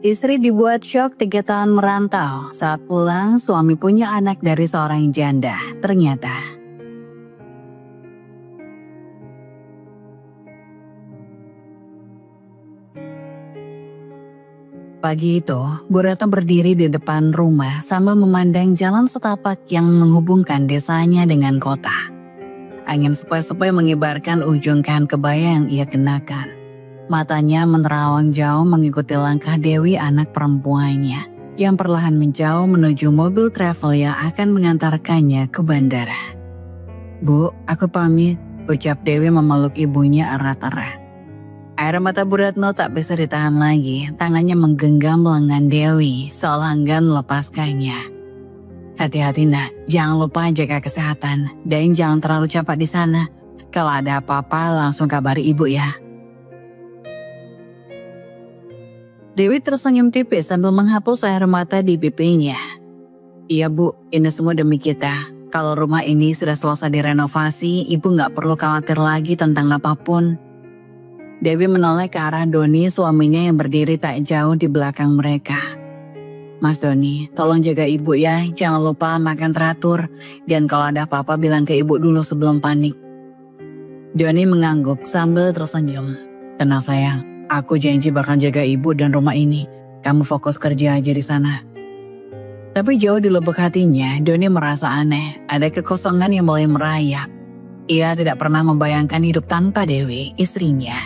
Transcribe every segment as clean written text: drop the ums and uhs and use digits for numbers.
Istri dibuat syok 3 tahun merantau. Saat pulang, suami punya anak dari seorang janda. Ternyata pagi itu, Bu Retno berdiri di depan rumah sambil memandang jalan setapak yang menghubungkan desanya dengan kota. Angin sepoi-sepoi mengibarkan ujung kain kebaya yang ia kenakan. Matanya menerawang jauh mengikuti langkah Dewi, anak perempuannya, yang perlahan menjauh menuju mobil travel yang akan mengantarkannya ke bandara. "Bu, aku pamit," ucap Dewi memeluk ibunya erat-erat. Air mata Bu Retno tak bisa ditahan lagi, tangannya menggenggam lengan Dewi seolah enggan melepaskannya. "Hati-hati nak, jangan lupa jaga kesehatan, dan jangan terlalu cepat di sana. Kalau ada apa-apa langsung kabari ibu ya." Dewi tersenyum tipis sambil menghapus air mata di pipinya. "Iya Bu, ini semua demi kita. Kalau rumah ini sudah selesai direnovasi, ibu gak perlu khawatir lagi tentang apapun." Dewi menoleh ke arah Doni, suaminya yang berdiri tak jauh di belakang mereka. "Mas Doni, tolong jaga ibu ya, jangan lupa makan teratur. Dan kalau ada apa-apa bilang ke ibu dulu sebelum panik." Doni mengangguk sambil tersenyum. "Tenang sayang. Aku janji bakal jaga ibu dan rumah ini. Kamu fokus kerja aja di sana." Tapi jauh di lubuk hatinya, Doni merasa aneh. Ada kekosongan yang mulai merayap. Ia tidak pernah membayangkan hidup tanpa Dewi, istrinya.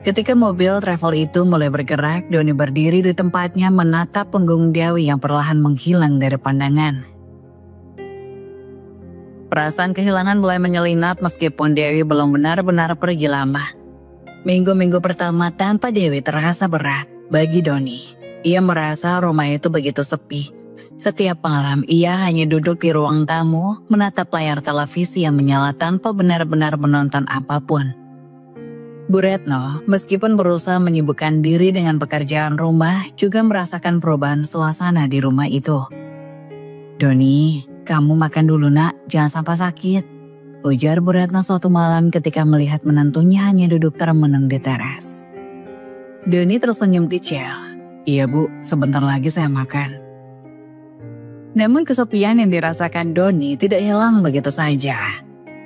Ketika mobil travel itu mulai bergerak, Doni berdiri di tempatnya menatap punggung Dewi yang perlahan menghilang dari pandangan. Perasaan kehilangan mulai menyelinap meskipun Dewi belum benar-benar pergi lama. Minggu-minggu pertama tanpa Dewi terasa berat bagi Doni. Ia merasa rumah itu begitu sepi. Setiap malam ia hanya duduk di ruang tamu, menatap layar televisi yang menyala tanpa benar-benar menonton apapun. Bu Retno, meskipun berusaha menyibukkan diri dengan pekerjaan rumah, juga merasakan perubahan suasana di rumah itu. "Doni, kamu makan dulu nak, jangan sampai sakit," ujar Bu Retno suatu malam ketika melihat menantunya hanya duduk termenung di teras. Doni tersenyum kecil. "Iya Bu, sebentar lagi saya makan." Namun kesepian yang dirasakan Doni tidak hilang begitu saja.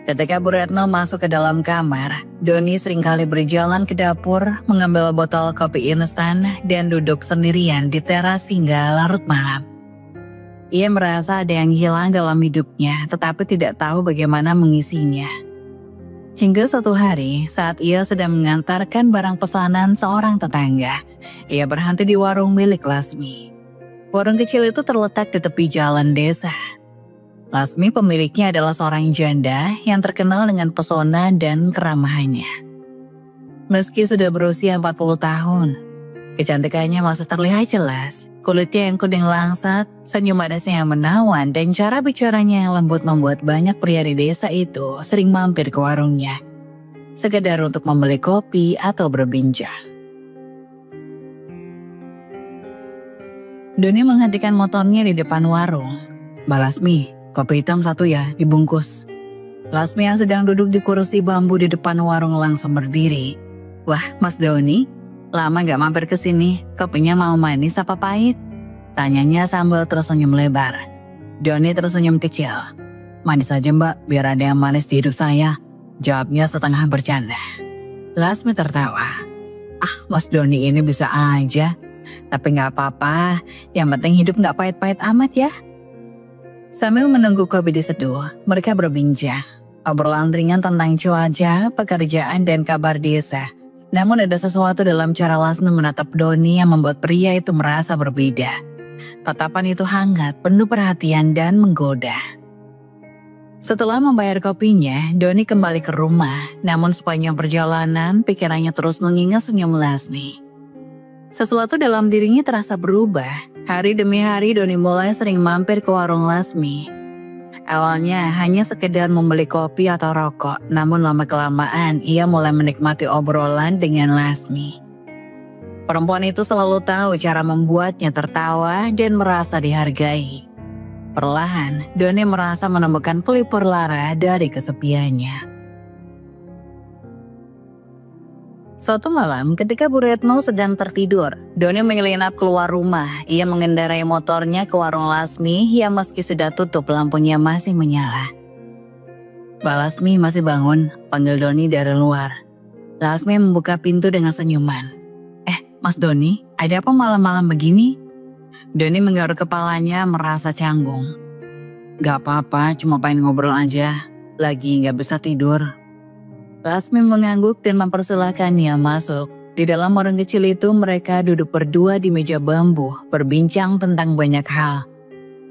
Ketika Bu Retno masuk ke dalam kamar, Doni seringkali berjalan ke dapur, mengambil botol kopi instan, dan duduk sendirian di teras hingga larut malam. Ia merasa ada yang hilang dalam hidupnya, tetapi tidak tahu bagaimana mengisinya. Hingga suatu hari, saat ia sedang mengantarkan barang pesanan seorang tetangga, ia berhenti di warung milik Lasmi. Warung kecil itu terletak di tepi jalan desa. Lasmi pemiliknya adalah seorang janda yang terkenal dengan pesona dan keramahannya. Meski sudah berusia 40 tahun, kecantikannya masih terlihat jelas. Kulitnya yang kuning langsat, senyum manisnya yang menawan, dan cara bicaranya yang lembut membuat banyak pria di desa itu sering mampir ke warungnya, sekedar untuk membeli kopi atau berbincang. Doni menghentikan motornya di depan warung. "Mbak Lasmi, kopi hitam 1 ya, dibungkus." Lasmi yang sedang duduk di kursi bambu di depan warung langsung berdiri. "Wah, Mas Doni, lama gak mampir ke sini, kopinya mau manis apa pahit?" tanyanya sambil tersenyum lebar. Doni tersenyum kecil. "Manis aja Mbak, biar ada yang manis di hidup saya," jawabnya setengah bercanda. Lasmi tertawa. "Ah, Mas Doni ini bisa aja. Tapi gak apa-apa, yang penting hidup gak pahit-pahit amat ya." Sambil menunggu kopi diseduh, mereka berbincang. Obrolan ringan tentang cuaca, pekerjaan, dan kabar desa. Namun ada sesuatu dalam cara Lasmi menatap Doni yang membuat pria itu merasa berbeda. Tatapan itu hangat, penuh perhatian, dan menggoda. Setelah membayar kopinya, Doni kembali ke rumah. Namun sepanjang perjalanan, pikirannya terus mengingat senyum Lasmi. Sesuatu dalam dirinya terasa berubah. Hari demi hari Doni mulai sering mampir ke warung Lasmi. Awalnya hanya sekedar membeli kopi atau rokok, namun lama-kelamaan ia mulai menikmati obrolan dengan Lasmi. Perempuan itu selalu tahu cara membuatnya tertawa dan merasa dihargai. Perlahan, Doni merasa menemukan pelipur lara dari kesepiannya. Suatu malam ketika Bu Retno sedang tertidur, Doni menyelinap keluar rumah. Ia mengendarai motornya ke warung Lasmi yang meski sudah tutup lampunya masih menyala. "Mbak Lasmi masih bangun?" panggil Doni dari luar. Lasmi membuka pintu dengan senyuman. Mas Doni, ada apa malam-malam begini?" Doni menggaruk kepalanya merasa canggung. "Gak apa-apa, cuma pengen ngobrol aja. Lagi gak bisa tidur." Lasmi mengangguk dan mempersilahkannya masuk. Di dalam warung kecil itu mereka duduk berdua di meja bambu, berbincang tentang banyak hal.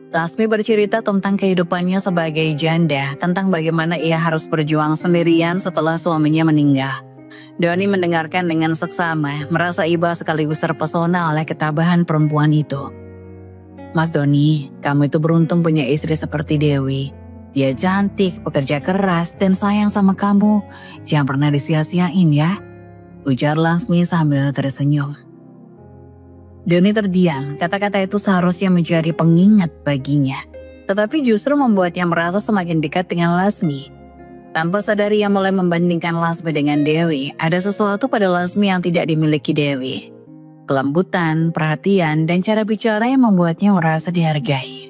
Lasmi bercerita tentang kehidupannya sebagai janda, tentang bagaimana ia harus berjuang sendirian setelah suaminya meninggal. Doni mendengarkan dengan seksama, merasa iba sekaligus terpesona oleh ketabahan perempuan itu. "Mas Doni, kamu itu beruntung punya istri seperti Dewi. Dia cantik, pekerja keras, dan sayang sama kamu. Jangan pernah disia-siain ya," ujar Lasmi sambil tersenyum. Doni terdiam, kata-kata itu seharusnya menjadi pengingat baginya. Tetapi justru membuatnya merasa semakin dekat dengan Lasmi. Tanpa sadar ia mulai membandingkan Lasmi dengan Dewi. Ada sesuatu pada Lasmi yang tidak dimiliki Dewi. Kelembutan, perhatian, dan cara bicara yang membuatnya merasa dihargai.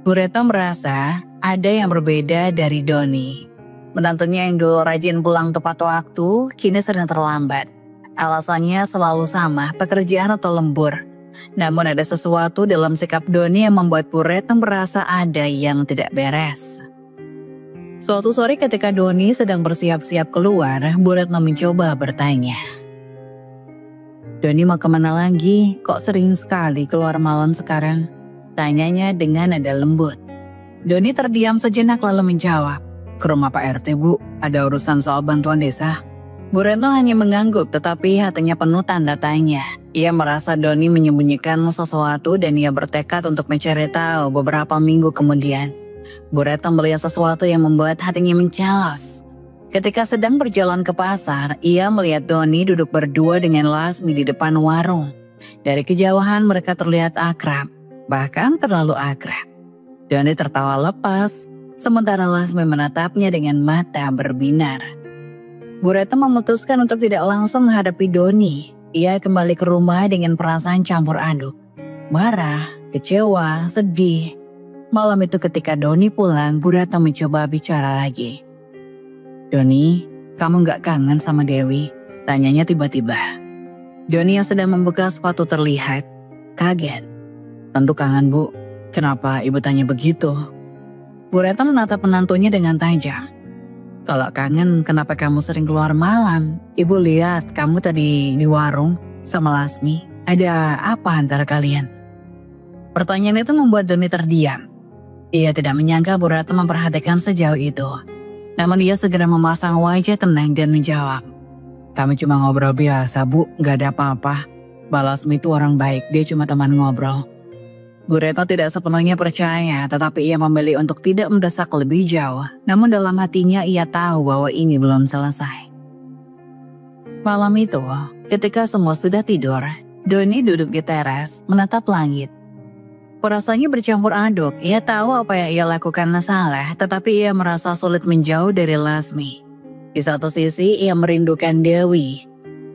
Bu Retno merasa ada yang berbeda dari Doni. Menantunya yang dulu rajin pulang tepat waktu, kini sering terlambat. Alasannya selalu sama, pekerjaan atau lembur. Namun ada sesuatu dalam sikap Doni yang membuat Bu Retno merasa ada yang tidak beres. Suatu sore ketika Doni sedang bersiap-siap keluar, Bu Retno mencoba bertanya. "Doni mau kemana lagi? Kok sering sekali keluar malam sekarang?" tanyanya dengan nada lembut. Doni terdiam sejenak lalu menjawab, "Ke rumah Pak RT Bu, ada urusan soal bantuan desa." Bu Retno hanya mengangguk tetapi hatinya penuh tanda tanya. Ia merasa Doni menyembunyikan sesuatu dan ia bertekad untuk mencari tahu beberapa minggu kemudian. Bu Retno melihat sesuatu yang membuat hatinya mencalos. Ketika sedang berjalan ke pasar, ia melihat Doni duduk berdua dengan Lasmi di depan warung. Dari kejauhan mereka terlihat akrab, bahkan terlalu akrab. Doni tertawa lepas, sementara Lasmi menatapnya dengan mata berbinar. Bu Retno memutuskan untuk tidak langsung menghadapi Doni. Ia kembali ke rumah dengan perasaan campur aduk. Marah, kecewa, sedih. Malam itu ketika Doni pulang, Bu Retno mencoba bicara lagi. "Doni, kamu gak kangen sama Dewi?" tanyanya tiba-tiba. Doni yang sedang membuka sepatu terlihat kaget. "Tentu kangen Bu. Kenapa ibu tanya begitu?" Bu Retno menatap menantunya dengan tajam. "Kalau kangen, kenapa kamu sering keluar malam? Ibu lihat kamu tadi di warung sama Lasmi. Ada apa antara kalian?" Pertanyaan itu membuat Doni terdiam. Ia tidak menyangka Bu Retno memperhatikan sejauh itu. Namun ia segera memasang wajah tenang dan menjawab, "Kami cuma ngobrol biasa Bu, gak ada apa-apa. Mbak Lasmi itu orang baik, dia cuma teman ngobrol." Bu Retno tidak sepenuhnya percaya, tetapi ia memilih untuk tidak mendesak lebih jauh. Namun dalam hatinya ia tahu bahwa ini belum selesai. Malam itu, ketika semua sudah tidur, Doni duduk di teras, menatap langit. Perasaannya bercampur aduk, ia tahu apa yang ia lakukan salah, tetapi ia merasa sulit menjauh dari Lasmi. Di satu sisi, ia merindukan Dewi.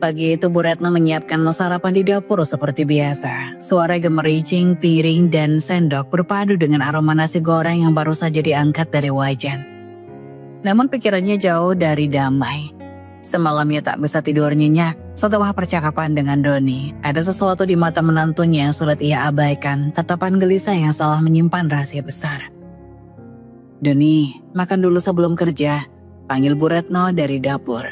Pagi itu Bu Retno menyiapkan sarapan di dapur seperti biasa. Suara gemericing, piring, dan sendok berpadu dengan aroma nasi goreng yang baru saja diangkat dari wajan. Namun pikirannya jauh dari damai. Semalam ia tak bisa tidur nyenyak setelah percakapan dengan Doni. Ada sesuatu di mata menantunya yang sulit ia abaikan, tatapan gelisah yang salah menyimpan rahasia besar. "Doni, makan dulu sebelum kerja," panggil Bu Retno dari dapur.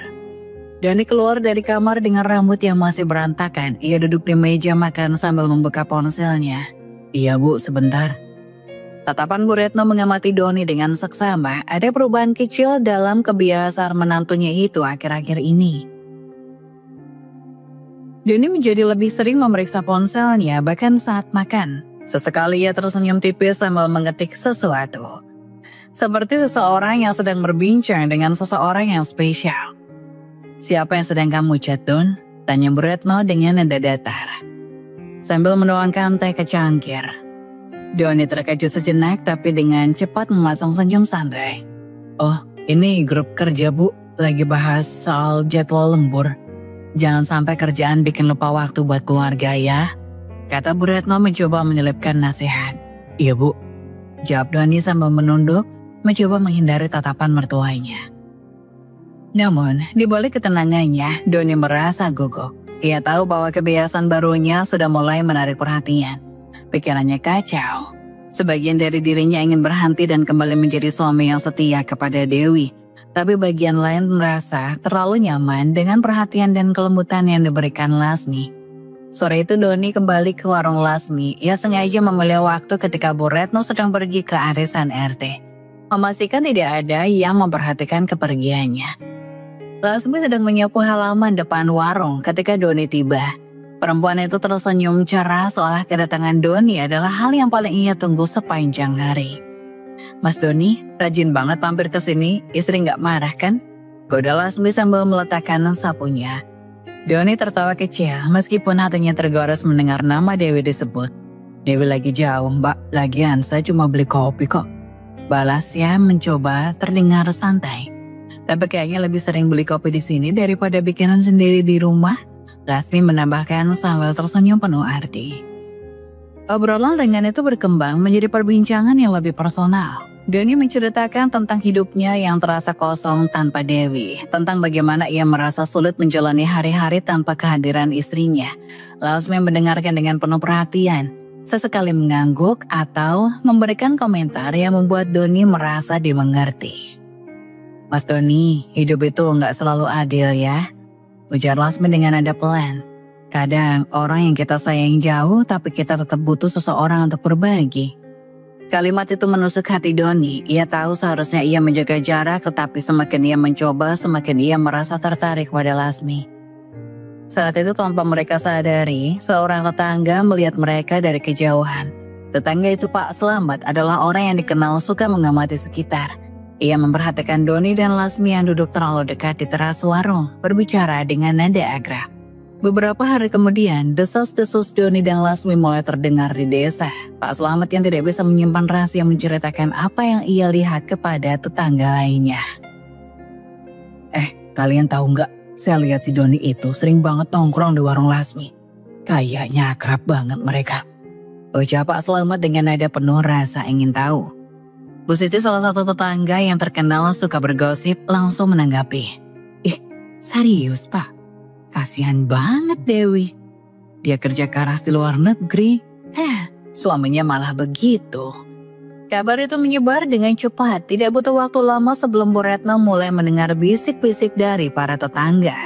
Doni keluar dari kamar dengan rambut yang masih berantakan. Ia duduk di meja makan sambil membuka ponselnya. "Iya Bu, sebentar." Tatapan Bu Retno mengamati Doni dengan seksama. Ada perubahan kecil dalam kebiasaan menantunya itu akhir-akhir ini. Doni menjadi lebih sering memeriksa ponselnya bahkan saat makan. Sesekali ia tersenyum tipis sambil mengetik sesuatu. Seperti seseorang yang sedang berbincang dengan seseorang yang spesial. "Siapa yang sedang kamu chat, Don?" tanya Bu Retno dengan nada datar. Sambil menuangkan teh ke cangkir. Doni terkejut sejenak tapi dengan cepat memasang senyum santai. "Oh, ini grup kerja Bu, lagi bahas soal jadwal lembur." Jangan sampai kerjaan bikin lupa waktu buat keluarga ya, kata Bu Retno mencoba menyelipkan nasihat. Iya Bu, jawab Doni sambil menunduk, mencoba menghindari tatapan mertuanya. Namun, di balik ketenangannya, Doni merasa gugup. Ia tahu bahwa kebiasaan barunya sudah mulai menarik perhatian. Pikirannya kacau. Sebagian dari dirinya ingin berhenti dan kembali menjadi suami yang setia kepada Dewi. Tapi bagian lain merasa terlalu nyaman dengan perhatian dan kelembutan yang diberikan Lasmi. Sore itu Doni kembali ke warung Lasmi. Ia sengaja memilih waktu ketika Bu Retno sedang pergi ke arisan RT. Memastikan tidak ada yang memperhatikan kepergiannya. Lasmi sedang menyapu halaman depan warung ketika Doni tiba. Perempuan itu tersenyum cerah seolah kedatangan Doni adalah hal yang paling ia tunggu sepanjang hari. Mas Doni, rajin banget mampir ke sini, istri nggak marah kan? Goda Lasmi sambil meletakkan sapunya. Doni tertawa kecil meskipun hatinya tergores mendengar nama Dewi disebut. Dewi lagi jauh mbak, lagian saya cuma beli kopi kok. Balasnya mencoba terdengar santai. Tapi kayaknya lebih sering beli kopi di sini daripada bikinan sendiri di rumah. Lasmi menambahkan sambil tersenyum penuh arti. Obrolan ringan itu berkembang menjadi perbincangan yang lebih personal. Doni menceritakan tentang hidupnya yang terasa kosong tanpa Dewi, tentang bagaimana ia merasa sulit menjalani hari-hari tanpa kehadiran istrinya. Lasmi mendengarkan dengan penuh perhatian, sesekali mengangguk atau memberikan komentar yang membuat Doni merasa dimengerti. Mas Doni, hidup itu nggak selalu adil ya, ujar Lasmi dengan nada pelan. Kadang orang yang kita sayang jauh tapi kita tetap butuh seseorang untuk berbagi. Kalimat itu menusuk hati Doni. Ia tahu seharusnya ia menjaga jarak, tetapi semakin ia mencoba, semakin ia merasa tertarik pada Lasmi. Saat itu tanpa mereka sadari, seorang tetangga melihat mereka dari kejauhan. Tetangga itu Pak Slamet adalah orang yang dikenal suka mengamati sekitar. Ia memperhatikan Doni dan Lasmi yang duduk terlalu dekat di teras warung, berbicara dengan nada akrab. Beberapa hari kemudian, desas-desus Doni dan Lasmi mulai terdengar di desa. Pak Slamet yang tidak bisa menyimpan rahasia menceritakan apa yang ia lihat kepada tetangga lainnya. Kalian tahu nggak? Saya lihat si Doni itu sering banget nongkrong di warung Lasmi. Kayaknya akrab banget mereka. Ucap Pak Slamet dengan nada penuh rasa ingin tahu. Bu Siti, salah satu tetangga yang terkenal suka bergosip, langsung menanggapi. Serius Pak? Kasihan banget Dewi. Dia kerja keras di luar negeri. Suaminya malah begitu. Kabar itu menyebar dengan cepat. Tidak butuh waktu lama sebelum Bu Retno mulai mendengar bisik-bisik dari para tetangga.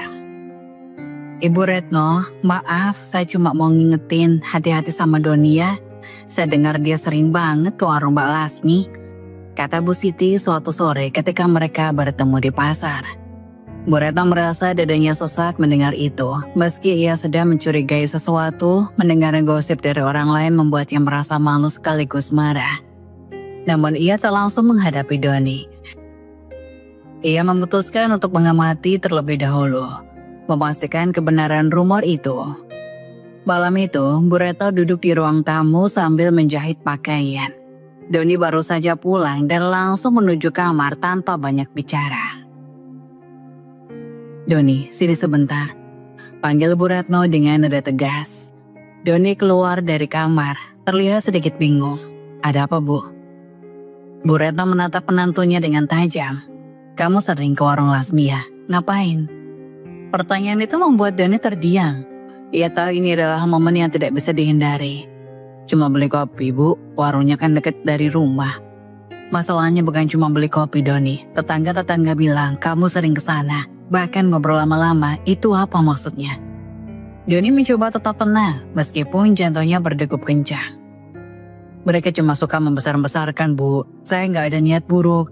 Ibu Retno, maaf saya cuma mau ngingetin hati-hati sama Doni ya. Saya dengar dia sering banget ke warung Mbak Lasmi, kata Bu Siti suatu sore ketika mereka bertemu di pasar. Bu Retno merasa dadanya sesak mendengar itu. Meski ia sedang mencurigai sesuatu, mendengar gosip dari orang lain membuatnya merasa malu sekaligus marah. Namun ia tak langsung menghadapi Doni. Ia memutuskan untuk mengamati terlebih dahulu, memastikan kebenaran rumor itu. Malam itu, Bu Retno duduk di ruang tamu sambil menjahit pakaian. Doni baru saja pulang dan langsung menuju kamar tanpa banyak bicara. Doni, sini sebentar, panggil Bu Retno dengan nada tegas. Doni keluar dari kamar, terlihat sedikit bingung. Ada apa Bu? Bu Retno menatap penantunya dengan tajam. Kamu sering ke warung Lasmi ya? Ngapain? Pertanyaan itu membuat Doni terdiam. Ia tahu ini adalah momen yang tidak bisa dihindari. Cuma beli kopi Bu, warungnya kan dekat dari rumah. Masalahnya bukan cuma beli kopi Doni. Tetangga-tetangga bilang kamu sering ke sana. Bahkan ngobrol lama-lama, itu apa maksudnya? Doni mencoba tetap tenang, meskipun jantungnya berdegup kencang. Mereka cuma suka membesar-besarkan Bu, saya nggak ada niat buruk.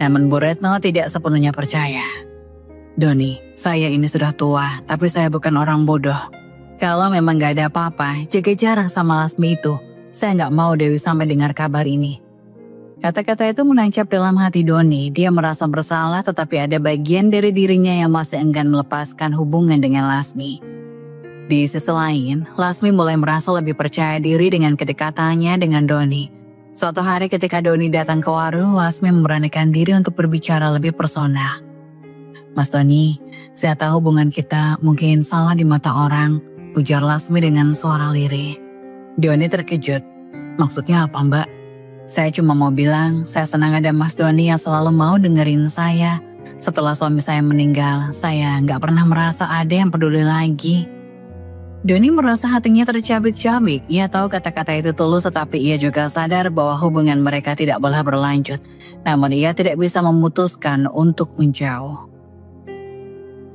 Namun Bu Retno tidak sepenuhnya percaya. Doni, saya ini sudah tua, tapi saya bukan orang bodoh. Kalau memang nggak ada apa-apa, jaga jarak sama Lasmi itu. Saya nggak mau Dewi sampai dengar kabar ini. Kata-kata itu menancap dalam hati Doni. Dia merasa bersalah tetapi ada bagian dari dirinya yang masih enggan melepaskan hubungan dengan Lasmi. Di sisi lain, Lasmi mulai merasa lebih percaya diri dengan kedekatannya dengan Doni. Suatu hari ketika Doni datang ke warung, Lasmi memberanikan diri untuk berbicara lebih personal. Mas Doni, saya tahu hubungan kita mungkin salah di mata orang, ujar Lasmi dengan suara lirih. Doni terkejut. Maksudnya apa Mbak? Saya cuma mau bilang, saya senang ada Mas Doni yang selalu mau dengerin saya. Setelah suami saya meninggal, saya nggak pernah merasa ada yang peduli lagi. Doni merasa hatinya tercabik-cabik. Ia tahu kata-kata itu tulus, tetapi ia juga sadar bahwa hubungan mereka tidak boleh berlanjut. Namun ia tidak bisa memutuskan untuk menjauh.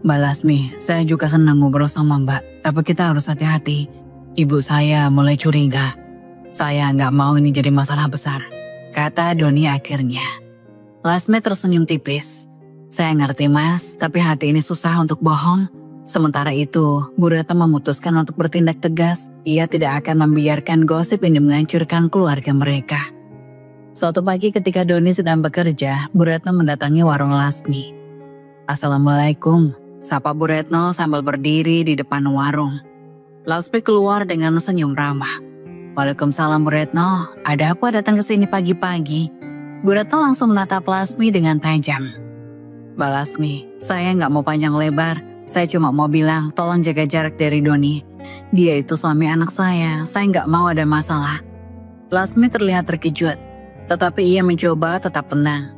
Mbak Lasmi, saya juga senang ngobrol sama Mbak, tapi kita harus hati-hati. Ibu saya mulai curiga. Saya nggak mau ini jadi masalah besar, kata Doni akhirnya. Lasmi tersenyum tipis. Saya ngerti Mas, tapi hati ini susah untuk bohong. Sementara itu, Bu Retno memutuskan untuk bertindak tegas. Ia tidak akan membiarkan gosip ini menghancurkan keluarga mereka. Suatu pagi ketika Doni sedang bekerja, Bu Retno mendatangi warung Lasmi. Assalamualaikum, sapa Bu Retno sambil berdiri di depan warung. Lasmi keluar dengan senyum ramah. Waalaikumsalam Bu Retno, ada apa datang ke sini pagi-pagi? Bu Retno langsung menatap Lasmi dengan tajam. Mbak Lasmi, saya nggak mau panjang lebar. Saya cuma mau bilang, tolong jaga jarak dari Doni. Dia itu suami anak saya nggak mau ada masalah. Lasmi terlihat terkejut, tetapi ia mencoba tetap tenang.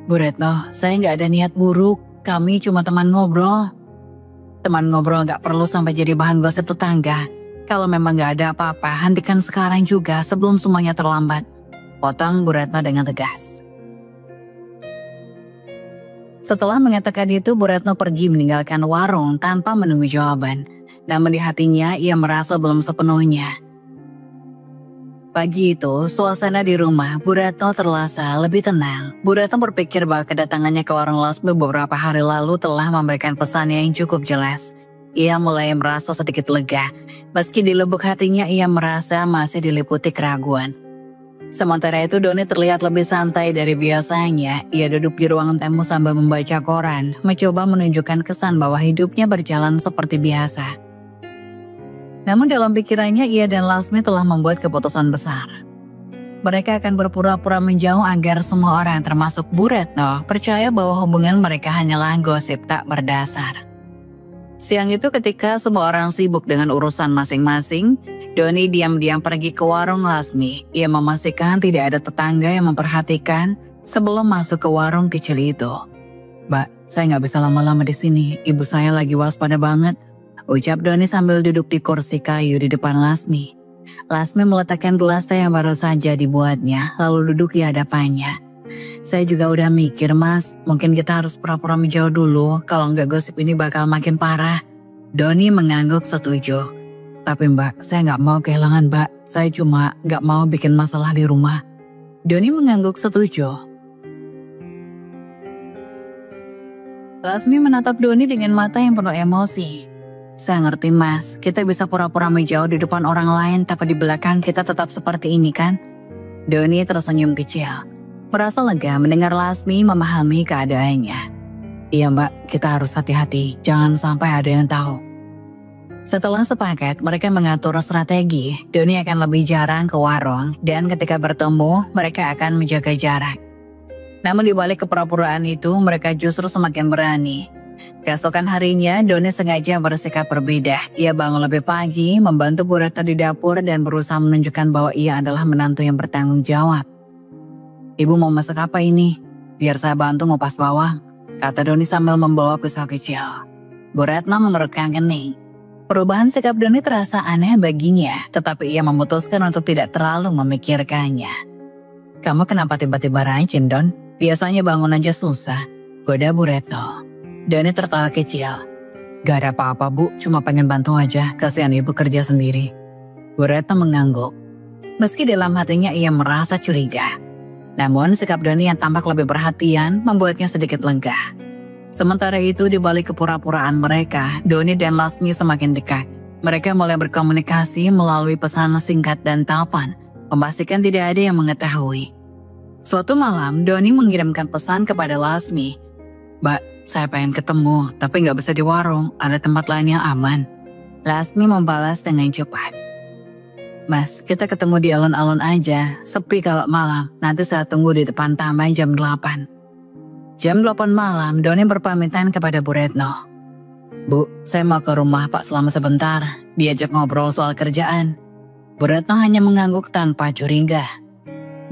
Bu Retno, saya nggak ada niat buruk. Kami cuma teman ngobrol. Teman ngobrol nggak perlu sampai jadi bahan gosip tetangga. Kalau memang nggak ada apa-apa, hentikan sekarang juga sebelum semuanya terlambat. Potong Bu Retno dengan tegas. Setelah mengatakan itu, Bu Retno pergi meninggalkan warung tanpa menunggu jawaban. Namun di hatinya ia merasa belum sepenuhnya. Pagi itu, suasana di rumah Bu Retno terasa lebih tenang. Bu Retno berpikir bahwa kedatangannya ke warung Lasmi beberapa hari lalu telah memberikan pesan yang cukup jelas. Ia mulai merasa sedikit lega. Meski di lubuk hatinya ia merasa masih diliputi keraguan. Sementara itu Doni terlihat lebih santai dari biasanya. Ia duduk di ruangan tamu sambil membaca koran, mencoba menunjukkan kesan bahwa hidupnya berjalan seperti biasa. Namun dalam pikirannya ia dan Lasmi telah membuat keputusan besar. Mereka akan berpura-pura menjauh agar semua orang termasuk Bu Retno percaya bahwa hubungan mereka hanyalah gosip tak berdasar. Siang itu ketika semua orang sibuk dengan urusan masing-masing, Doni diam-diam pergi ke warung Lasmi. Ia memastikan tidak ada tetangga yang memperhatikan sebelum masuk ke warung kecil itu. Mbak, saya nggak bisa lama-lama di sini. Ibu saya lagi waspada banget, ucap Doni sambil duduk di kursi kayu di depan Lasmi. Lasmi meletakkan gelas teh yang baru saja dibuatnya, lalu duduk di hadapannya. Saya juga udah mikir Mas, mungkin kita harus pura-pura menjauh dulu, kalau nggak gosip ini bakal makin parah. Doni mengangguk setuju. Tapi Mbak, saya nggak mau kehilangan Mbak, saya cuma nggak mau bikin masalah di rumah. Doni mengangguk setuju. Lasmi menatap Doni dengan mata yang penuh emosi. Saya ngerti Mas, kita bisa pura-pura menjauh di depan orang lain, tapi di belakang kita tetap seperti ini kan? Doni tersenyum kecil. Merasa lega mendengar Lasmi memahami keadaannya. Iya Mbak, kita harus hati-hati, jangan sampai ada yang tahu. Setelah sepakat, mereka mengatur strategi. Doni akan lebih jarang ke warung, dan ketika bertemu, mereka akan menjaga jarak. Namun di balik kepura-puraan itu, mereka justru semakin berani. Keesokan harinya, Doni sengaja bersikap berbeda. Ia bangun lebih pagi, membantu Bu Retno di dapur, dan berusaha menunjukkan bahwa ia adalah menantu yang bertanggung jawab. Ibu mau masak apa ini? Biar saya bantu ngupas bawang, kata Doni sambil membawa pisau kecil. Bu Retno mengerutkan kening. Perubahan sikap Doni terasa aneh baginya, tetapi ia memutuskan untuk tidak terlalu memikirkannya. Kamu kenapa tiba-tiba rajin, Don? Biasanya bangun aja susah, goda Bu Retno. Doni tertawa kecil. Gak ada apa-apa Bu, cuma pengen bantu aja, kasihan ibu kerja sendiri. Bu Retno mengangguk. Meski dalam hatinya ia merasa curiga. Namun sikap Doni yang tampak lebih perhatian membuatnya sedikit lega. Sementara itu di balik kepura-puraan mereka, Doni dan Lasmi semakin dekat. Mereka mulai berkomunikasi melalui pesan singkat dan telepon, memastikan tidak ada yang mengetahui. Suatu malam, Doni mengirimkan pesan kepada Lasmi. Mbak, saya pengen ketemu, tapi nggak bisa di warung, ada tempat lain yang aman. Lasmi membalas dengan cepat. Mas, kita ketemu di alun-alun aja, sepi kalau malam, nanti saya tunggu di depan taman jam 8. Jam 8 malam, Doni berpamitan kepada Bu Retno. "Bu, saya mau ke rumah Pak selama sebentar, diajak ngobrol soal kerjaan." Bu Retno hanya mengangguk tanpa curiga.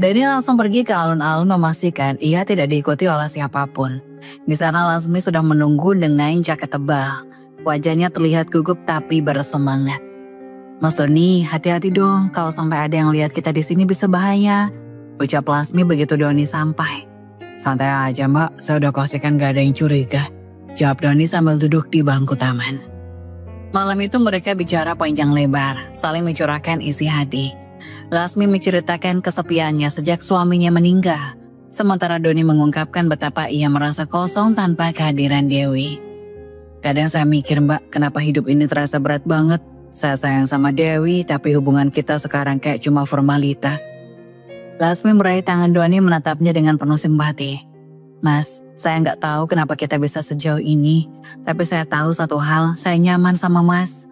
Doni langsung pergi ke alun-alun memastikan ia tidak diikuti oleh siapapun. Di sana Lasmi sudah menunggu dengan jaket tebal. Wajahnya terlihat gugup tapi bersemangat. "Mas Doni, hati-hati dong, kalau sampai ada yang lihat kita di sini bisa bahaya," ucap Lasmi begitu Doni sampai. "Santai aja Mbak, saya udah pastikan gak ada yang curiga," jawab Doni sambil duduk di bangku taman. Malam itu mereka bicara panjang lebar, saling mencurahkan isi hati. Lasmi menceritakan kesepiannya sejak suaminya meninggal, sementara Doni mengungkapkan betapa ia merasa kosong tanpa kehadiran Dewi. "Kadang saya mikir Mbak, kenapa hidup ini terasa berat banget. Saya sayang sama Dewi, tapi hubungan kita sekarang kayak cuma formalitas." Lasmi meraih tangan Doni menatapnya dengan penuh simpati. "Mas, saya nggak tahu kenapa kita bisa sejauh ini, tapi saya tahu satu hal, saya nyaman sama Mas."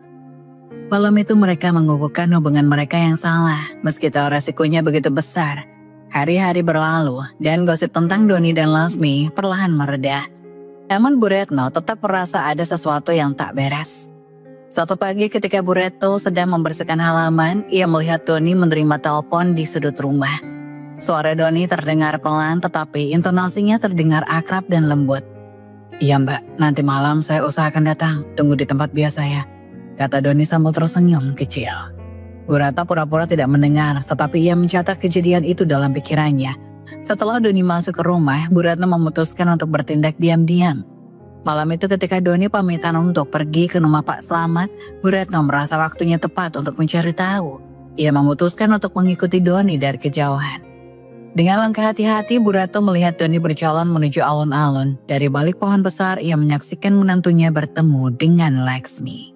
Malam itu mereka mengukuhkan hubungan mereka yang salah, meski tahu resikonya begitu besar. Hari-hari berlalu, dan gosip tentang Doni dan Lasmi perlahan mereda. Namun Bu Retno tetap merasa ada sesuatu yang tak beres. Suatu pagi ketika Bu Retno sedang membersihkan halaman, ia melihat Doni menerima telepon di sudut rumah. Suara Doni terdengar pelan tetapi intonasinya terdengar akrab dan lembut. "Iya Mbak, nanti malam saya usahakan datang, tunggu di tempat biasa ya," kata Doni sambil tersenyum kecil. Bu Retno pura-pura tidak mendengar, tetapi ia mencatat kejadian itu dalam pikirannya. Setelah Doni masuk ke rumah, Bu Retno memutuskan untuk bertindak diam-diam. Malam itu ketika Doni pamitan untuk pergi ke rumah Pak Slamet, Bu Retno merasa waktunya tepat untuk mencari tahu. Ia memutuskan untuk mengikuti Doni dari kejauhan. Dengan langkah hati-hati, Bu Retno melihat Doni berjalan menuju alun-alun. Dari balik pohon besar, ia menyaksikan menantunya bertemu dengan Laksmi.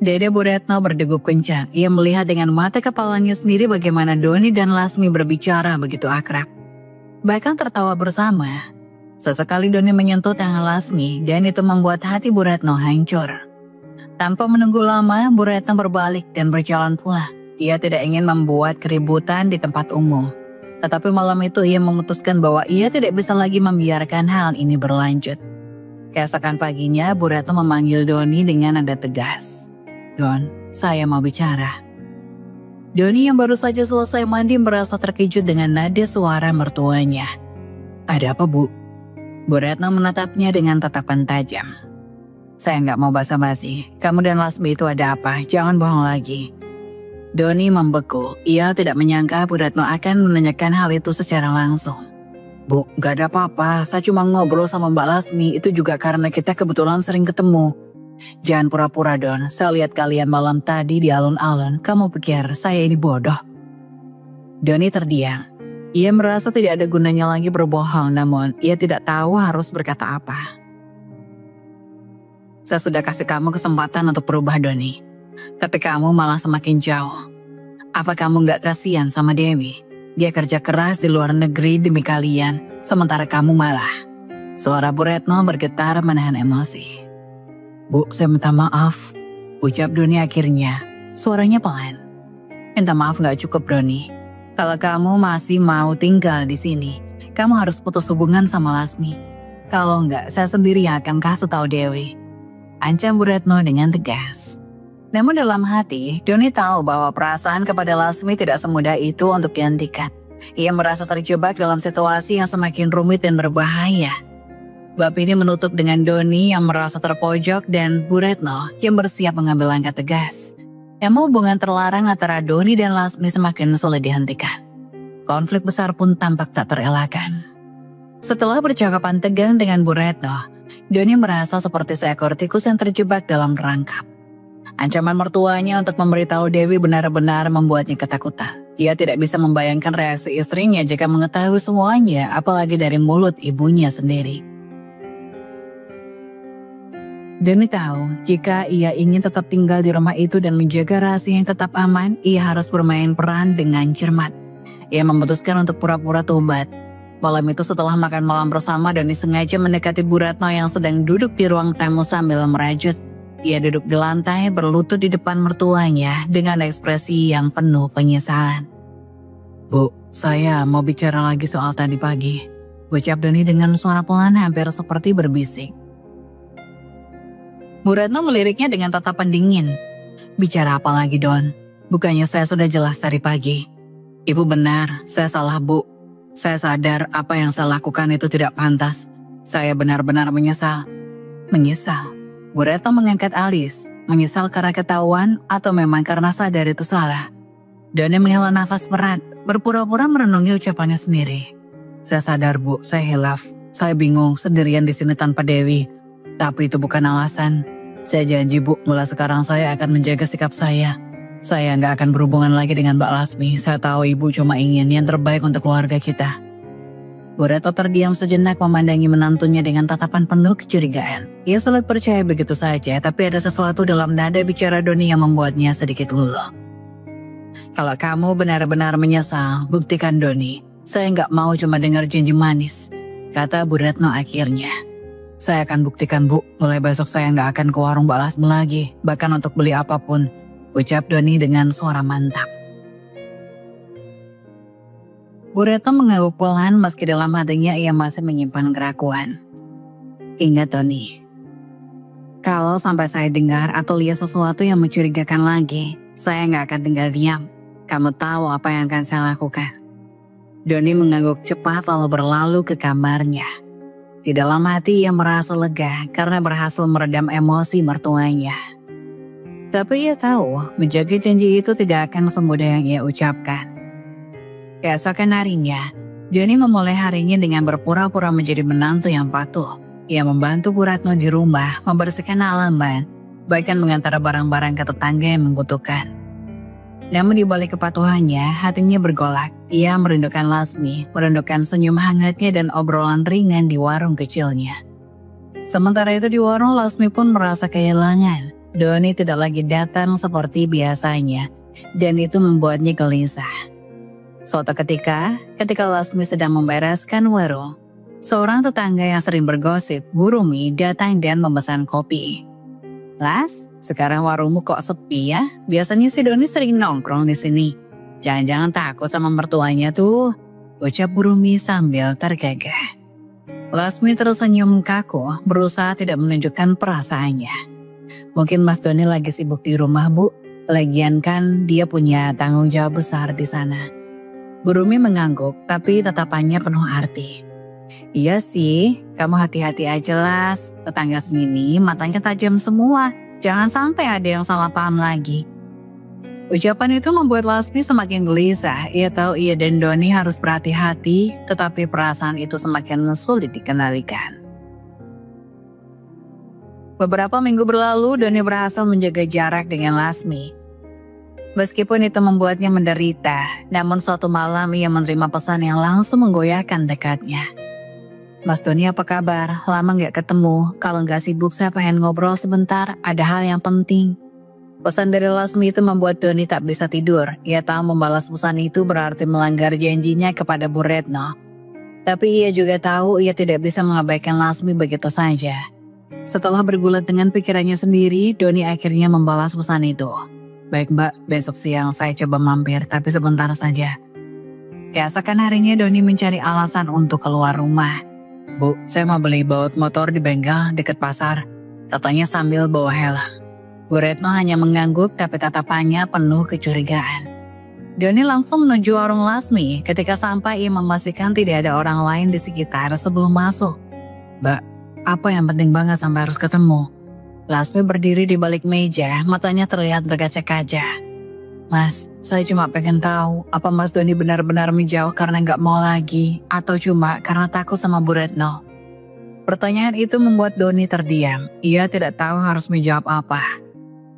Dada Bu Retno berdegup kencang. Ia melihat dengan mata kepalanya sendiri bagaimana Doni dan Lasmi berbicara begitu akrab. Bahkan tertawa bersama. Sesekali Doni menyentuh tangan Lasmi dan itu membuat hati Bu Retno hancur. Tanpa menunggu lama, Bu Retno berbalik dan berjalan pula. Ia tidak ingin membuat keributan di tempat umum. Tetapi malam itu ia memutuskan bahwa ia tidak bisa lagi membiarkan hal ini berlanjut. Keesokan paginya, Bu Retno memanggil Doni dengan nada tegas. "Don, saya mau bicara." Doni yang baru saja selesai mandi merasa terkejut dengan nada suara mertuanya. "Ada apa Bu?" Bu Retno menatapnya dengan tatapan tajam. "Saya nggak mau basa-basi. Kamu dan Lasmi itu ada apa? Jangan bohong lagi." Doni membeku. Ia tidak menyangka Bu Retno akan menanyakan hal itu secara langsung. "Bu, gak ada apa-apa. Saya cuma ngobrol sama Mbak Lasmi. Itu juga karena kita kebetulan sering ketemu." "Jangan pura-pura Don. Saya lihat kalian malam tadi di alun-alun. Kamu pikir saya ini bodoh?" Doni terdiam. Ia merasa tidak ada gunanya lagi berbohong, namun ia tidak tahu harus berkata apa. "Saya sudah kasih kamu kesempatan untuk berubah Doni. Tapi kamu malah semakin jauh. Apa kamu gak kasihan sama Dewi? Dia kerja keras di luar negeri demi kalian, sementara kamu malah." Suara Bu Retno bergetar menahan emosi. "Bu, saya minta maaf," ucap Doni akhirnya. Suaranya pelan. "Minta maaf gak cukup Doni. Kalau kamu masih mau tinggal di sini, kamu harus putus hubungan sama Lasmi. Kalau enggak, saya sendiri yang akan kasih tahu Dewi," ancam Bu Retno dengan tegas. Namun dalam hati, Doni tahu bahwa perasaan kepada Lasmi tidak semudah itu untuk dihentikan. Ia merasa terjebak dalam situasi yang semakin rumit dan berbahaya. Bab ini menutup dengan Doni yang merasa terpojok dan Bu Retno yang bersiap mengambil langkah tegas. Namun hubungan terlarang antara Doni dan Lasmi semakin sulit dihentikan. Konflik besar pun tampak tak terelakkan. Setelah percakapan tegang dengan Bu Retno, Doni merasa seperti seekor tikus yang terjebak dalam rangkap. Ancaman mertuanya untuk memberitahu Dewi benar-benar membuatnya ketakutan. Ia tidak bisa membayangkan reaksi istrinya jika mengetahui semuanya, apalagi dari mulut ibunya sendiri. Doni tahu, jika ia ingin tetap tinggal di rumah itu dan menjaga rahasia yang tetap aman, ia harus bermain peran dengan cermat. Ia memutuskan untuk pura-pura tobat. Malam itu setelah makan malam bersama, Doni sengaja mendekati Bu Retno yang sedang duduk di ruang tamu sambil merajut. Ia duduk di lantai berlutut di depan mertuanya dengan ekspresi yang penuh penyesalan. "Bu, saya mau bicara lagi soal tadi pagi." ucap Doni dengan suara pelan hampir seperti berbisik. Bu Retno meliriknya dengan tatapan dingin. Bicara apa lagi, Don? Bukannya saya sudah jelas dari pagi. Ibu benar, saya salah, Bu. Saya sadar apa yang saya lakukan itu tidak pantas. Saya benar-benar menyesal. Menyesal? Bu Retno mengangkat alis. Menyesal karena ketahuan atau memang karena sadar itu salah? Doni menghela nafas berat, berpura-pura merenungi ucapannya sendiri. Saya sadar, Bu, saya hilaf. Saya bingung sendirian di sini tanpa Dewi. Tapi itu bukan alasan. Saya janji, Bu, mulai sekarang saya akan menjaga sikap saya. Saya nggak akan berhubungan lagi dengan Mbak Lasmi. Saya tahu Ibu cuma ingin yang terbaik untuk keluarga kita. Bu Retno terdiam sejenak memandangi menantunya dengan tatapan penuh kecurigaan. Ia sulit percaya begitu saja, tapi ada sesuatu dalam nada bicara Doni yang membuatnya sedikit luluh. Kalau kamu benar-benar menyesal, buktikan, Doni. Saya nggak mau cuma dengar janji manis, kata Bu Retno akhirnya. Saya akan buktikan, Bu. Mulai besok saya nggak akan ke warung Mbak Lasmi lagi, bahkan untuk beli apapun, ucap Doni dengan suara mantap. Bu Retno mengangguk pelan meski dalam hatinya ia masih menyimpan keraguan. Ingat, Doni, kalau sampai saya dengar atau lihat sesuatu yang mencurigakan lagi, saya nggak akan tinggal diam. Kamu tahu apa yang akan saya lakukan. Doni mengangguk cepat lalu berlalu ke kamarnya. Di dalam hati ia merasa lega karena berhasil meredam emosi mertuanya. Tapi ia tahu menjaga janji itu tidak akan semudah yang ia ucapkan. Keesokan harinya, Doni memulai harinya dengan berpura-pura menjadi menantu yang patuh. Ia membantu Bu Retno di rumah, membersihkan halaman, bahkan mengantar barang-barang ke tetangga yang membutuhkan. Namun di balik kepatuhannya, hatinya bergolak. Ia merindukan Lasmi, merindukan senyum hangatnya dan obrolan ringan di warung kecilnya. Sementara itu di warung, Lasmi pun merasa kehilangan. Doni tidak lagi datang seperti biasanya, dan itu membuatnya gelisah. Suatu ketika Lasmi sedang membereskan warung, seorang tetangga yang sering bergosip, Bu Rumi, datang dan memesan kopi. Las, sekarang warungmu kok sepi ya? Biasanya si Doni sering nongkrong di sini. Jangan-jangan takut sama mertuanya tuh, ucap Bu Rumi sambil tergagah. Lasmi tersenyum kaku, berusaha tidak menunjukkan perasaannya. Mungkin Mas Doni lagi sibuk di rumah, Bu. Lagian kan dia punya tanggung jawab besar di sana. Bu Rumi mengangguk, tapi tatapannya penuh arti. Iya sih, kamu hati-hati aja, Las. Tetangga sini matanya tajam semua. Jangan sampai ada yang salah paham lagi. Ucapan itu membuat Lasmi semakin gelisah. Ia tahu ia dan Doni harus berhati-hati, tetapi perasaan itu semakin sulit dikendalikan. Beberapa minggu berlalu, Doni berhasil menjaga jarak dengan Lasmi. Meskipun itu membuatnya menderita, namun suatu malam ia menerima pesan yang langsung menggoyahkan tekadnya. Mas Doni, apa kabar? Lama gak ketemu. Kalau gak sibuk saya pengen ngobrol sebentar, ada hal yang penting. Pesan dari Lasmi itu membuat Doni tak bisa tidur. Ia tahu membalas pesan itu berarti melanggar janjinya kepada Bu Retno. Tapi ia juga tahu ia tidak bisa mengabaikan Lasmi begitu saja. Setelah bergulat dengan pikirannya sendiri, Doni akhirnya membalas pesan itu. Baik Mbak, besok siang saya coba mampir, tapi sebentar saja. Keesokan harinya Doni mencari alasan untuk keluar rumah. Bu, saya mau beli baut motor di bengkel dekat pasar, katanya sambil bawa helm. Bu Retno hanya mengangguk tapi tatapannya penuh kecurigaan. Doni langsung menuju warung Lasmi. Ketika sampai ia memastikan tidak ada orang lain di sekitar sebelum masuk. Mbak, apa yang penting banget sampai harus ketemu? Lasmi berdiri di balik meja, matanya terlihat berkaca-kaca. Mas, saya cuma pengen tahu apa Mas Doni benar-benar menjauh karena nggak mau lagi atau cuma karena takut sama Bu Retno. Pertanyaan itu membuat Doni terdiam. Ia tidak tahu harus menjawab apa.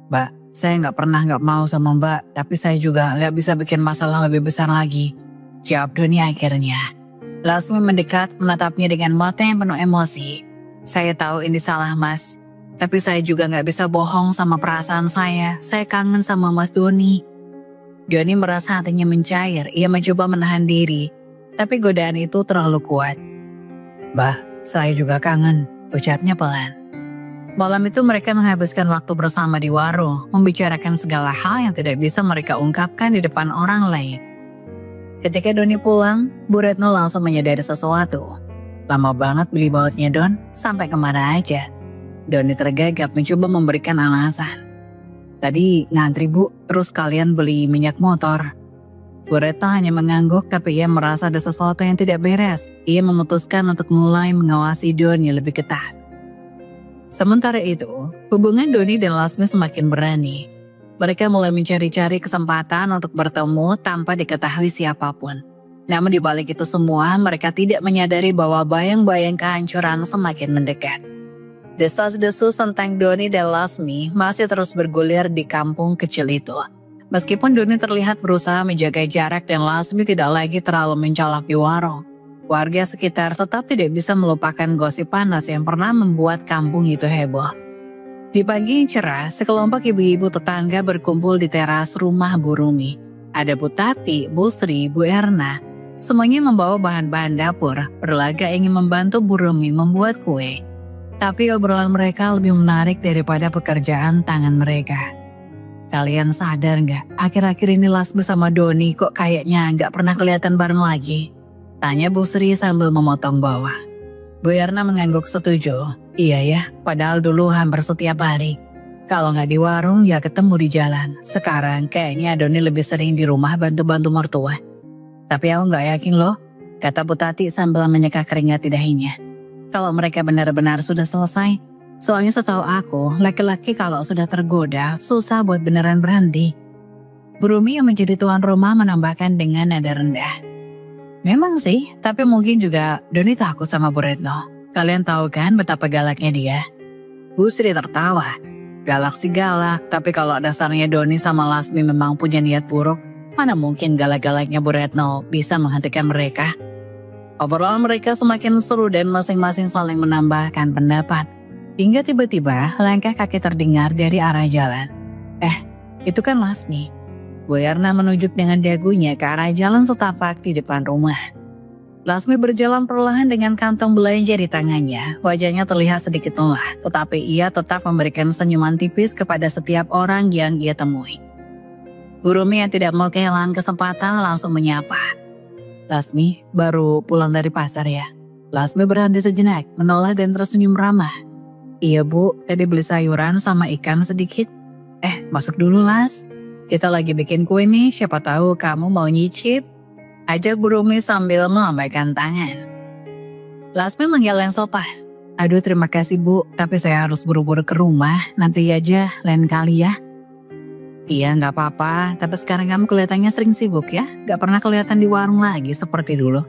Mbak, saya nggak pernah nggak mau sama Mbak, tapi saya juga nggak bisa bikin masalah lebih besar lagi, jawab Doni akhirnya. Lasmi mendekat menatapnya dengan mata yang penuh emosi. Saya tahu ini salah Mas, tapi saya juga nggak bisa bohong sama perasaan saya. Saya kangen sama Mas Doni. Doni merasa hatinya mencair, ia mencoba menahan diri, tapi godaan itu terlalu kuat. Bah, saya juga kangen, ucapnya pelan. Malam itu mereka menghabiskan waktu bersama di warung, membicarakan segala hal yang tidak bisa mereka ungkapkan di depan orang lain. Ketika Doni pulang, Bu Retno langsung menyadari sesuatu. Lama banget beli bautnya Don, sampai kemana aja? Doni tergagap mencoba memberikan alasan. Tadi ngantri Bu, terus kalian beli minyak motor. Bu Retno hanya mengangguk tapi ia merasa ada sesuatu yang tidak beres. Ia memutuskan untuk mulai mengawasi Doni lebih ketat. Sementara itu, hubungan Doni dan Lasmi semakin berani. Mereka mulai mencari-cari kesempatan untuk bertemu tanpa diketahui siapapun. Namun di balik itu semua, mereka tidak menyadari bahwa bayang-bayang kehancuran semakin mendekat. Desas-desus tentang Doni dan Lasmi masih terus bergulir di kampung kecil itu. Meskipun Doni terlihat berusaha menjaga jarak dan Lasmi tidak lagi terlalu mencolok di warung, warga sekitar tetap tidak bisa melupakan gosip panas yang pernah membuat kampung itu heboh. Di pagi yang cerah, sekelompok ibu-ibu tetangga berkumpul di teras rumah Bu Rumi. Ada Bu Tati, Bu Sri, Bu Erna. Semuanya membawa bahan-bahan dapur, berlaga ingin membantu Bu Rumi membuat kue. Tapi obrolan mereka lebih menarik daripada pekerjaan tangan mereka. Kalian sadar nggak, akhir-akhir ini Lasmi sama Doni kok kayaknya nggak pernah kelihatan bareng lagi? Tanya Bu Sri sambil memotong bawah. Bu Erna mengangguk setuju. Iya ya, padahal dulu hampir setiap hari. Kalau nggak di warung ya ketemu di jalan. Sekarang kayaknya Doni lebih sering di rumah bantu-bantu mertua. Tapi aku nggak yakin loh, kata Bu Tati sambil menyeka keringat di dahinya. Kalau mereka benar-benar sudah selesai. Soalnya setahu aku, laki-laki kalau sudah tergoda susah buat beneran berhenti. Bu Rumi yang menjadi tuan rumah menambahkan dengan nada rendah. Memang sih, tapi mungkin juga Doni takut sama Bu Retno. Kalian tahu kan betapa galaknya dia? Bu Sri tertawa. Galak sih galak, tapi kalau dasarnya Doni sama Lasmi memang punya niat buruk, mana mungkin galak-galaknya Bu Retno bisa menghentikan mereka? Obrolan mereka semakin seru dan masing-masing saling menambahkan pendapat. Hingga tiba-tiba langkah kaki terdengar dari arah jalan. Itu kan Lasmi. Bu Erna menunjuk dengan dagunya ke arah jalan setapak di depan rumah. Lasmi berjalan perlahan dengan kantong belanja di tangannya. Wajahnya terlihat sedikit lelah, tetapi ia tetap memberikan senyuman tipis kepada setiap orang yang ia temui. Bu Rumi yang tidak mau kehilangan kesempatan langsung menyapa. Lasmi, baru pulang dari pasar ya? Lasmi berhenti sejenak, menoleh dan tersenyum ramah. Iya Bu, tadi beli sayuran sama ikan sedikit. Masuk dulu Las. Kita lagi bikin kue nih, siapa tahu kamu mau nyicip. Ajak Bu Rumi sambil melambaikan tangan. Lasmi menggeleng sopan. Aduh terima kasih Bu, tapi saya harus buru-buru ke rumah, nanti aja lain kali ya. Iya nggak apa-apa, tapi sekarang kamu kelihatannya sering sibuk ya, nggak pernah kelihatan di warung lagi seperti dulu.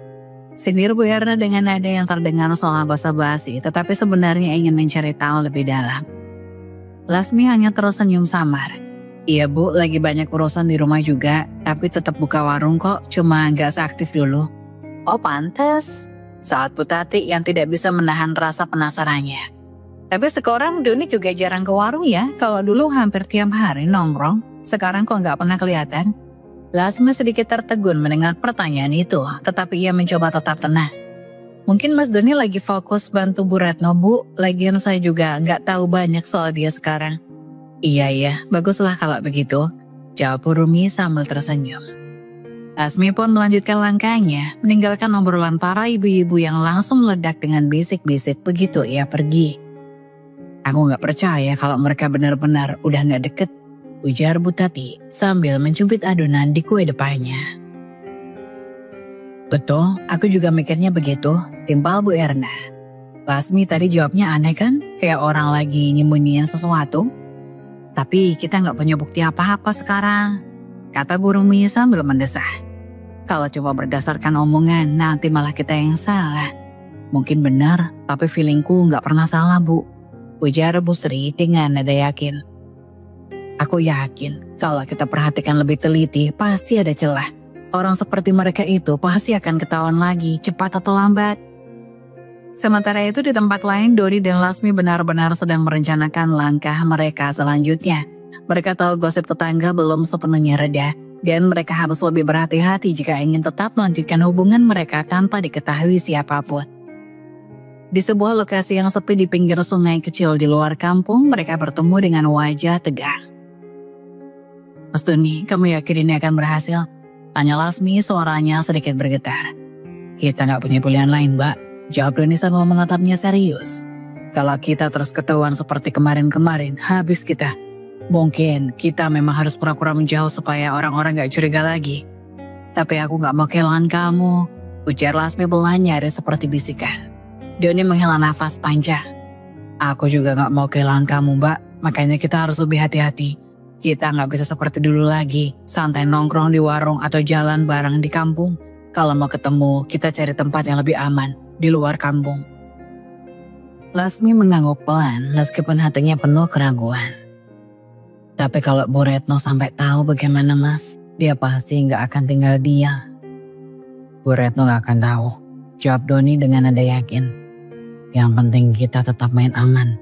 Sindir Bu Erna dengan nada yang terdengar soal basa-basi, tetapi sebenarnya ingin mencari tahu lebih dalam. Lasmi hanya terus senyum samar. Iya Bu, lagi banyak urusan di rumah juga, tapi tetap buka warung kok, cuma nggak seaktif dulu. Oh pantas, saat Bu Tati yang tidak bisa menahan rasa penasarannya. Tapi sekarang Doni juga jarang ke warung ya, kalau dulu hampir tiap hari nongkrong, sekarang kok nggak pernah kelihatan. Lasmi sedikit tertegun mendengar pertanyaan itu, tetapi ia mencoba tetap tenang. Mungkin Mas Doni lagi fokus bantu Bu Retno Bu, lagian saya juga nggak tahu banyak soal dia sekarang. Iya, baguslah kalau begitu, jawab Bu Rumi sambil tersenyum. Lasmi pun melanjutkan langkahnya, meninggalkan obrolan para ibu-ibu yang langsung meledak dengan bisik-bisik begitu ia pergi. Aku nggak percaya kalau mereka benar-benar udah nggak deket, ujar Bu Tati sambil mencubit adonan di kue depannya. Betul, aku juga mikirnya begitu, timpal Bu Erna. Lasmi tadi jawabnya aneh kan, kayak orang lagi nyembunyiin sesuatu. Tapi kita nggak punya bukti apa-apa sekarang, kata Bu Rumi sambil mendesah. Kalau cuma berdasarkan omongan, nanti malah kita yang salah. Mungkin benar, tapi feelingku nggak pernah salah Bu, ujar Bu Sri dengan nada yakin. Aku yakin kalau kita perhatikan lebih teliti pasti ada celah. Orang seperti mereka itu pasti akan ketahuan lagi cepat atau lambat. Sementara itu di tempat lain Doni dan Lasmi benar-benar sedang merencanakan langkah mereka selanjutnya. Mereka tahu gosip tetangga belum sepenuhnya reda dan mereka harus lebih berhati-hati jika ingin tetap melanjutkan hubungan mereka tanpa diketahui siapapun. Di sebuah lokasi yang sepi di pinggir sungai kecil di luar kampung, mereka bertemu dengan wajah tegang. Mas Doni, kamu yakin ini akan berhasil? Tanya Lasmi, suaranya sedikit bergetar. Kita nggak punya pilihan lain, Mbak. Jawab Doni sambil menatapnya serius. Kalau kita terus ketahuan seperti kemarin-kemarin, habis kita. Mungkin kita memang harus pura-pura menjauh supaya orang-orang gak curiga lagi. Tapi aku gak mau kehilangan kamu, ujar Lasmi pelan nyaris seperti bisikan. Doni menghela nafas panjang. Aku juga gak mau kehilangan kamu, Mbak. Makanya kita harus lebih hati-hati. Kita gak bisa seperti dulu lagi, santai nongkrong di warung atau jalan bareng di kampung. Kalau mau ketemu, kita cari tempat yang lebih aman, di luar kampung. Lasmi mengangguk pelan meskipun hatinya penuh keraguan. Tapi kalau Bu Retno sampai tahu bagaimana Mas, dia pasti nggak akan tinggal diam. Bu Retno nggak akan tahu, jawab Doni dengan nada yakin. Yang penting kita tetap main aman.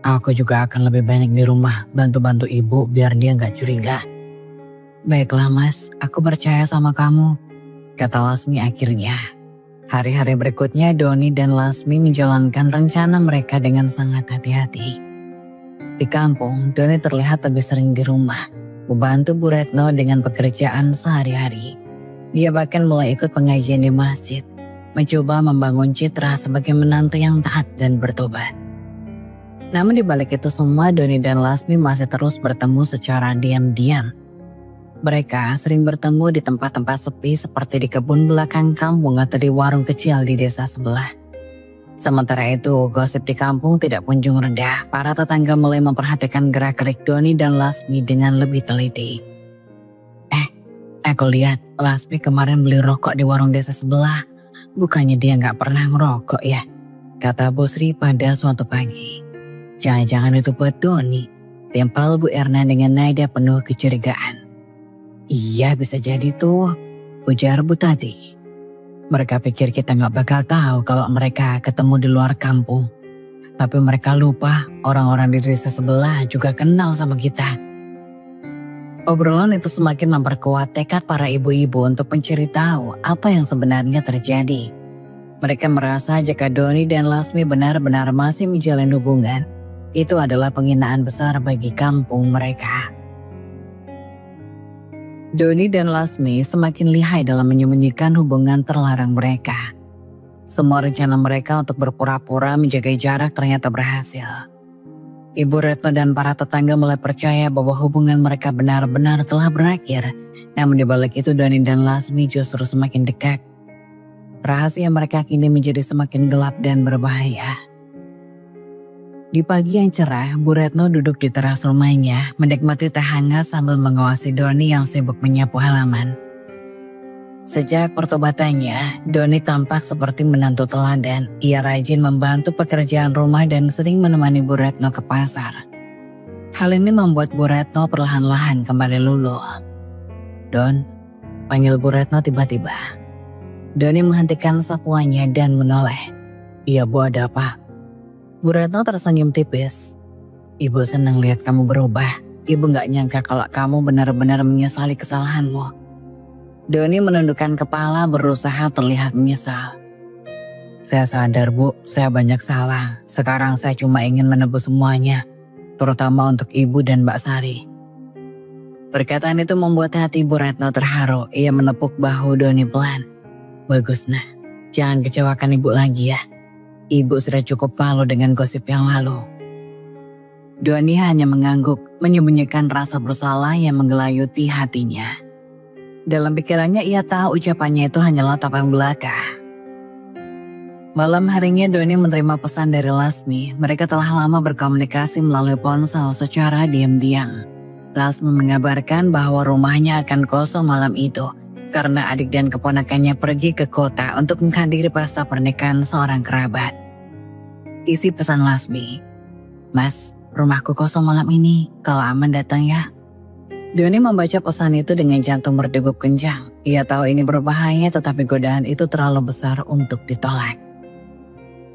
Aku juga akan lebih banyak di rumah bantu-bantu ibu biar dia nggak curiga. Baiklah Mas, aku percaya sama kamu, kata Lasmi akhirnya. Hari-hari berikutnya Doni dan Lasmi menjalankan rencana mereka dengan sangat hati-hati. Di kampung, Doni terlihat lebih sering di rumah, membantu Bu Retno dengan pekerjaan sehari-hari. Dia bahkan mulai ikut pengajian di masjid, mencoba membangun citra sebagai menantu yang taat dan bertobat. Namun di balik itu semua, Doni dan Lasmi masih terus bertemu secara diam-diam. Mereka sering bertemu di tempat-tempat sepi seperti di kebun belakang kampung atau di warung kecil di desa sebelah. Sementara itu, gosip di kampung tidak kunjung reda. Para tetangga mulai memperhatikan gerak-gerik Doni dan Lasmi dengan lebih teliti. Aku lihat Lasmi kemarin beli rokok di warung desa sebelah. Bukannya dia nggak pernah ngerokok ya? Kata Busri pada suatu pagi. Jangan-jangan itu buat Doni, timpal Bu Erna dengan nada penuh kecurigaan. Iya bisa jadi tuh, ujar Bu Tati. Mereka pikir kita gak bakal tahu kalau mereka ketemu di luar kampung. Tapi mereka lupa orang-orang di desa sebelah juga kenal sama kita. Obrolan itu semakin memperkuat tekad para ibu-ibu untuk mencari tahu apa yang sebenarnya terjadi. Mereka merasa jika Doni dan Lasmi benar-benar masih menjalin hubungan, itu adalah penghinaan besar bagi kampung mereka. Doni dan Lasmi semakin lihai dalam menyembunyikan hubungan terlarang mereka. Semua rencana mereka untuk berpura-pura menjaga jarak ternyata berhasil. Ibu Retno dan para tetangga mulai percaya bahwa hubungan mereka benar-benar telah berakhir. Namun di balik itu Doni dan Lasmi justru semakin dekat. Rahasia mereka kini menjadi semakin gelap dan berbahaya. Di pagi yang cerah, Bu Retno duduk di teras rumahnya, menikmati teh hangat sambil mengawasi Doni yang sibuk menyapu halaman. Sejak pertobatannya, Doni tampak seperti menantu teladan. Ia rajin membantu pekerjaan rumah dan sering menemani Bu Retno ke pasar. Hal ini membuat Bu Retno perlahan-lahan kembali luluh. Don, panggil Bu Retno tiba-tiba. Doni menghentikan sapuannya dan menoleh. Iya Bu, ada apa? Bu Retno tersenyum tipis. Ibu senang lihat kamu berubah. Ibu gak nyangka kalau kamu benar-benar menyesali kesalahanmu. Doni menundukkan kepala berusaha terlihat menyesal. Saya sadar Bu, saya banyak salah. Sekarang saya cuma ingin menebus semuanya. Terutama untuk Ibu dan Mbak Sari. Perkataan itu membuat hati Bu Retno terharu. Ia menepuk bahu Doni pelan. Bagus nak, jangan kecewakan Ibu lagi ya. Ibu sudah cukup malu dengan gosip yang lalu. Doni hanya mengangguk, menyembunyikan rasa bersalah yang menggelayuti hatinya. Dalam pikirannya ia tahu ucapannya itu hanyalah topeng belaka. Malam harinya Doni menerima pesan dari Lasmi. Mereka telah lama berkomunikasi melalui ponsel secara diam-diam. Lasmi mengabarkan bahwa rumahnya akan kosong malam itu karena adik dan keponakannya pergi ke kota untuk menghadiri pesta pernikahan seorang kerabat. Isi pesan Lasmi, Mas, rumahku kosong malam ini, kalau aman datang ya. Doni membaca pesan itu dengan jantung berdegup kencang. Ia tahu ini berbahaya tetapi godaan itu terlalu besar untuk ditolak.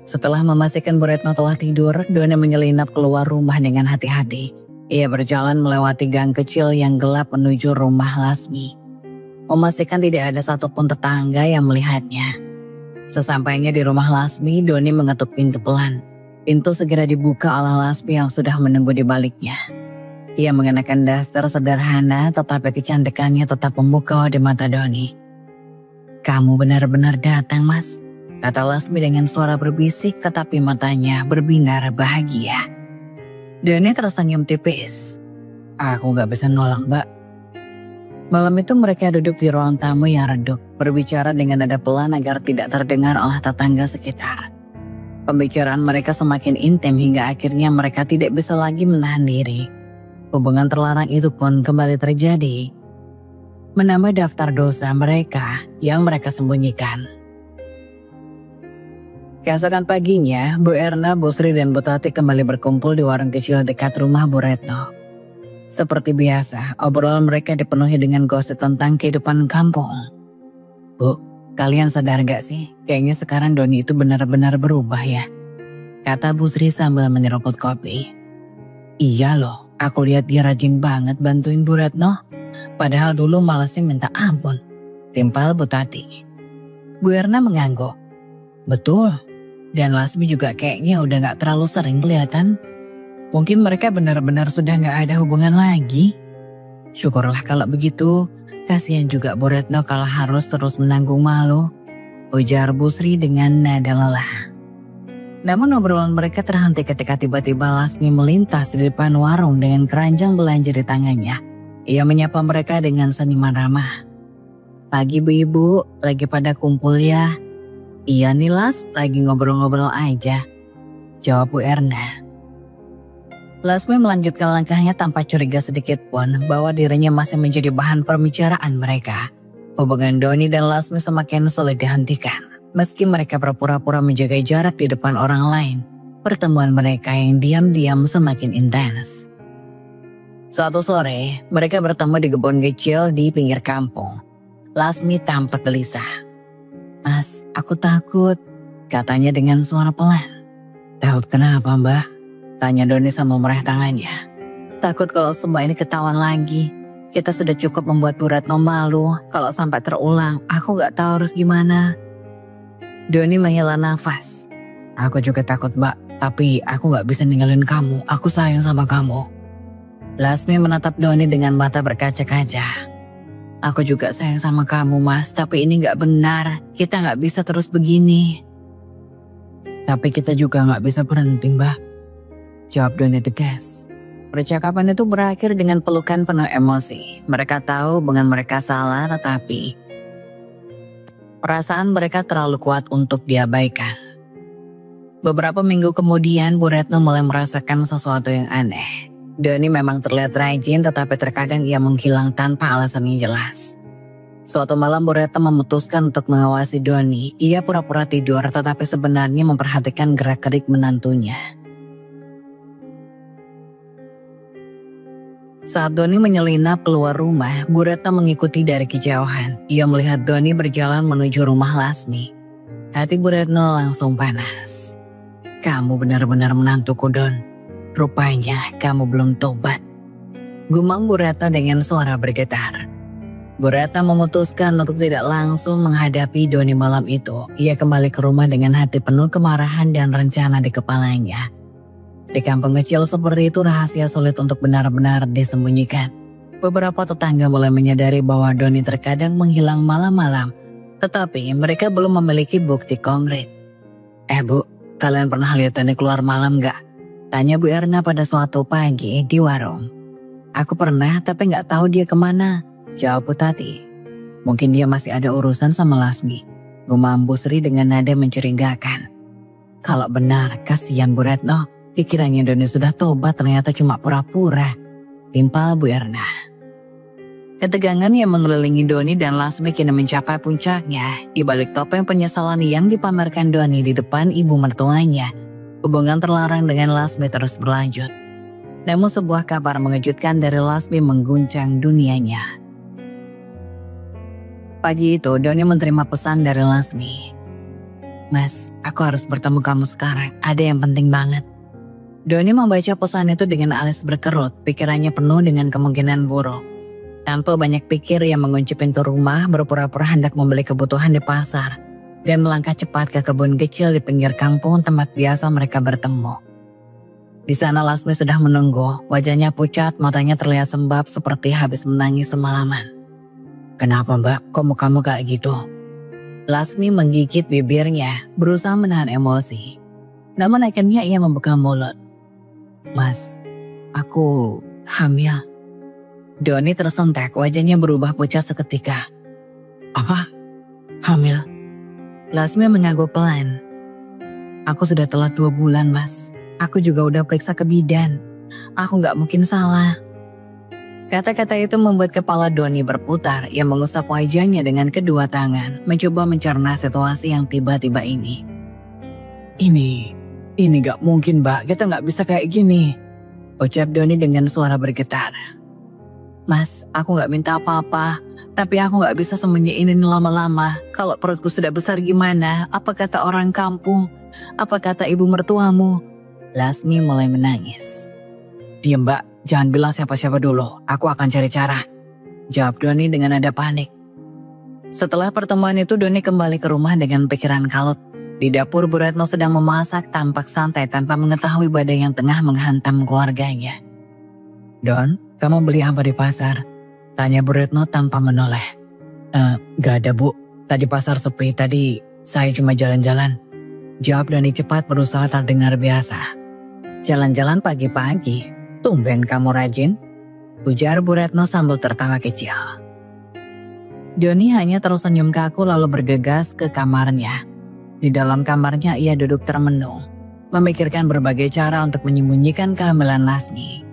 Setelah memastikan Bu Retno telah tidur, Doni menyelinap keluar rumah dengan hati-hati. Ia berjalan melewati gang kecil yang gelap menuju rumah Lasmi. Memastikan tidak ada satupun tetangga yang melihatnya. Sesampainya di rumah Lasmi, Doni mengetuk pintu pelan. Pintu segera dibuka oleh Lasmi yang sudah menunggu di baliknya. Ia mengenakan daster sederhana tetapi kecantikannya tetap memukau di mata Doni. Kamu benar-benar datang Mas. kata Lasmi dengan suara berbisik tetapi matanya berbinar bahagia. Doni tersenyum tipis. Aku gak bisa nolak, Mbak. Malam itu mereka duduk di ruang tamu yang redup, berbicara dengan nada pelan agar tidak terdengar oleh tetangga sekitar. Pembicaraan mereka semakin intim hingga akhirnya mereka tidak bisa lagi menahan diri. Hubungan terlarang itu pun kembali terjadi. Menambah daftar dosa mereka yang mereka sembunyikan. Keesokan paginya, Bu Erna, Bu Sri, dan Bu Tati kembali berkumpul di warung kecil dekat rumah Bu Retno. Seperti biasa, obrolan mereka dipenuhi dengan gosip tentang kehidupan kampung. Bu, kalian sadar gak sih? Kayaknya sekarang Doni itu benar-benar berubah ya. Kata Bu Sri sambil menyeruput kopi. Iya loh, aku lihat dia rajin banget bantuin Bu Retno. Padahal dulu malasnya minta ampun. Timpal Bu Tati. Bu Erna mengangguk. Betul. Dan Lasmi juga kayaknya udah gak terlalu sering kelihatan. Mungkin mereka benar-benar sudah gak ada hubungan lagi. Syukurlah kalau begitu. Kasihan juga Bu Retno kalau harus terus menanggung malu. Ujar Bu Sri dengan nada lelah. Namun obrolan mereka terhenti ketika tiba-tiba Lasmi melintas di depan warung dengan keranjang belanja di tangannya. Ia menyapa mereka dengan senyuman ramah. Pagi Bu-ibu, lagi pada kumpul ya? Iya nih Las, lagi ngobrol-ngobrol aja. Jawab Bu Erna. Lasmi melanjutkan langkahnya tanpa curiga sedikit pun bahwa dirinya masih menjadi bahan pembicaraan mereka. Hubungan Doni dan Lasmi semakin sulit dihentikan. Meski mereka berpura-pura menjaga jarak di depan orang lain, pertemuan mereka yang diam-diam semakin intens. Suatu sore, mereka bertemu di kebun kecil di pinggir kampung. Lasmi tampak gelisah. Mas, aku takut, katanya dengan suara pelan. Takut kenapa Mbak? Tanya Doni sambil meraih tangannya. Takut kalau semua ini ketahuan lagi. Kita sudah cukup membuat Bu Retno malu. Kalau sampai terulang, aku gak tahu harus gimana. Doni menghela nafas. Aku juga takut Mbak, tapi aku gak bisa ninggalin kamu. Aku sayang sama kamu. Lasmi menatap Doni dengan mata berkaca-kaca. Aku juga sayang sama kamu Mas, tapi ini gak benar. Kita gak bisa terus begini. Tapi kita juga gak bisa berhenti Mbak. Jawab Doni tegas. Percakapan itu berakhir dengan pelukan penuh emosi. Mereka tahu hubungan mereka salah, tetapi perasaan mereka terlalu kuat untuk diabaikan. Beberapa minggu kemudian Bu Retno mulai merasakan sesuatu yang aneh. Doni memang terlihat rajin, tetapi terkadang ia menghilang tanpa alasan yang jelas. Suatu malam Bu Retno memutuskan untuk mengawasi Doni. Ia pura-pura tidur tetapi sebenarnya memperhatikan gerak-gerik menantunya. Saat Doni menyelinap keluar rumah, Bu Retno mengikuti dari kejauhan. Ia melihat Doni berjalan menuju rumah Lasmi. Hati Bu Retno langsung panas. Kamu benar-benar menantuku Don. Rupanya kamu belum tobat. Gumam Bu Retno dengan suara bergetar. Bu Retno memutuskan untuk tidak langsung menghadapi Doni malam itu. Ia kembali ke rumah dengan hati penuh kemarahan dan rencana di kepalanya. Di kampung kecil seperti itu rahasia sulit untuk benar-benar disembunyikan. Beberapa tetangga mulai menyadari bahwa Doni terkadang menghilang malam-malam. Tetapi mereka belum memiliki bukti konkret. Bu, kalian pernah lihat Doni keluar malam gak? Tanya Bu Erna pada suatu pagi di warung. Aku pernah tapi gak tahu dia kemana. Jawab Bu Tati. Mungkin dia masih ada urusan sama Lasmi. Gumam Bu Sri dengan nada mencurigakan. Kalau benar, kasihan Bu Retno. Dikiranya Doni sudah tobat, ternyata cuma pura-pura. Timpal Bu Erna. Ketegangan yang mengelilingi Doni dan Lasmi kini mencapai puncaknya. Di balik topeng penyesalan yang dipamerkan Doni di depan ibu mertuanya, hubungan terlarang dengan Lasmi terus berlanjut. Namun sebuah kabar mengejutkan dari Lasmi mengguncang dunianya. Pagi itu Doni menerima pesan dari Lasmi. Mas, aku harus bertemu kamu sekarang. Ada yang penting banget. Doni membaca pesan itu dengan alis berkerut. Pikirannya penuh dengan kemungkinan buruk. Tanpa banyak pikir ia mengunci pintu rumah, berpura-pura hendak membeli kebutuhan di pasar. Dan melangkah cepat ke kebun kecil di pinggir kampung tempat biasa mereka bertemu. Di sana Lasmi sudah menunggu, wajahnya pucat, matanya terlihat sembab seperti habis menangis semalaman. Kenapa Mbak, kok mukamu kayak gitu? Lasmi menggigit bibirnya, berusaha menahan emosi. Namun akhirnya ia membuka mulut. Mas, aku hamil. Doni tersentak, wajahnya berubah pucat seketika. Apa? Hamil? Lasmi mengangguk pelan. Aku sudah telat 2 bulan, Mas. Aku juga udah periksa ke bidan. Aku gak mungkin salah. Kata-kata itu membuat kepala Doni berputar. Ia mengusap wajahnya dengan kedua tangan, mencoba mencerna situasi yang tiba-tiba ini. Ini gak mungkin, Mbak. Kita gak bisa kayak gini. Ucap Doni dengan suara bergetar. Mas, aku gak minta apa-apa. Tapi aku gak bisa sembunyiin ini lama-lama. Kalau perutku sudah besar gimana? Apa kata orang kampung? Apa kata ibu mertuamu? Lasmi mulai menangis. Diam, Mbak. Jangan bilang siapa-siapa dulu. Aku akan cari cara. Jawab Doni dengan nada panik. Setelah pertemuan itu, Doni kembali ke rumah dengan pikiran kalut. Di dapur, Bu Retno sedang memasak tampak santai tanpa mengetahui badai yang tengah menghantam keluarganya. Don, kamu beli apa di pasar? Tanya Bu Retno tanpa menoleh. Gak ada, Bu. Tadi pasar sepi, tadi saya cuma jalan-jalan. Jawab Doni cepat, berusaha terdengar biasa. Jalan-jalan pagi-pagi? Tumben kamu rajin, ujar Bu Retno sambil tertawa kecil. Doni hanya tersenyum kaku lalu bergegas ke kamarnya. Di dalam kamarnya ia duduk termenung, memikirkan berbagai cara untuk menyembunyikan kehamilan Lasmi.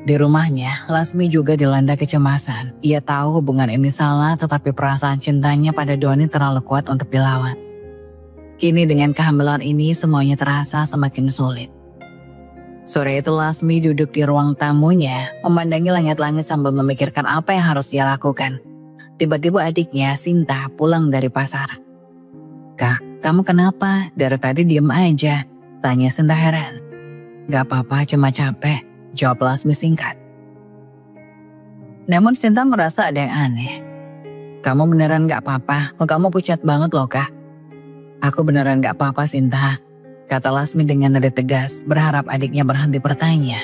Di rumahnya, Lasmi juga dilanda kecemasan. Ia tahu hubungan ini salah, tetapi perasaan cintanya pada Doni terlalu kuat untuk dilawan. Kini dengan kehamilan ini semuanya terasa semakin sulit. Sore itu Lasmi duduk di ruang tamunya, memandangi langit-langit sambil memikirkan apa yang harus dia lakukan. Tiba-tiba adiknya, Sinta, pulang dari pasar. Kak, kamu kenapa? Dari tadi diem aja, tanya Sinta heran. Gak apa-apa, cuma capek, jawab Lasmi singkat. Namun Sinta merasa ada yang aneh. Kamu beneran gak apa-apa? Kamu pucat banget loh, Kak. Aku beneran gak apa-apa, Sinta. Kata Lasmi dengan nada tegas, berharap adiknya berhenti bertanya.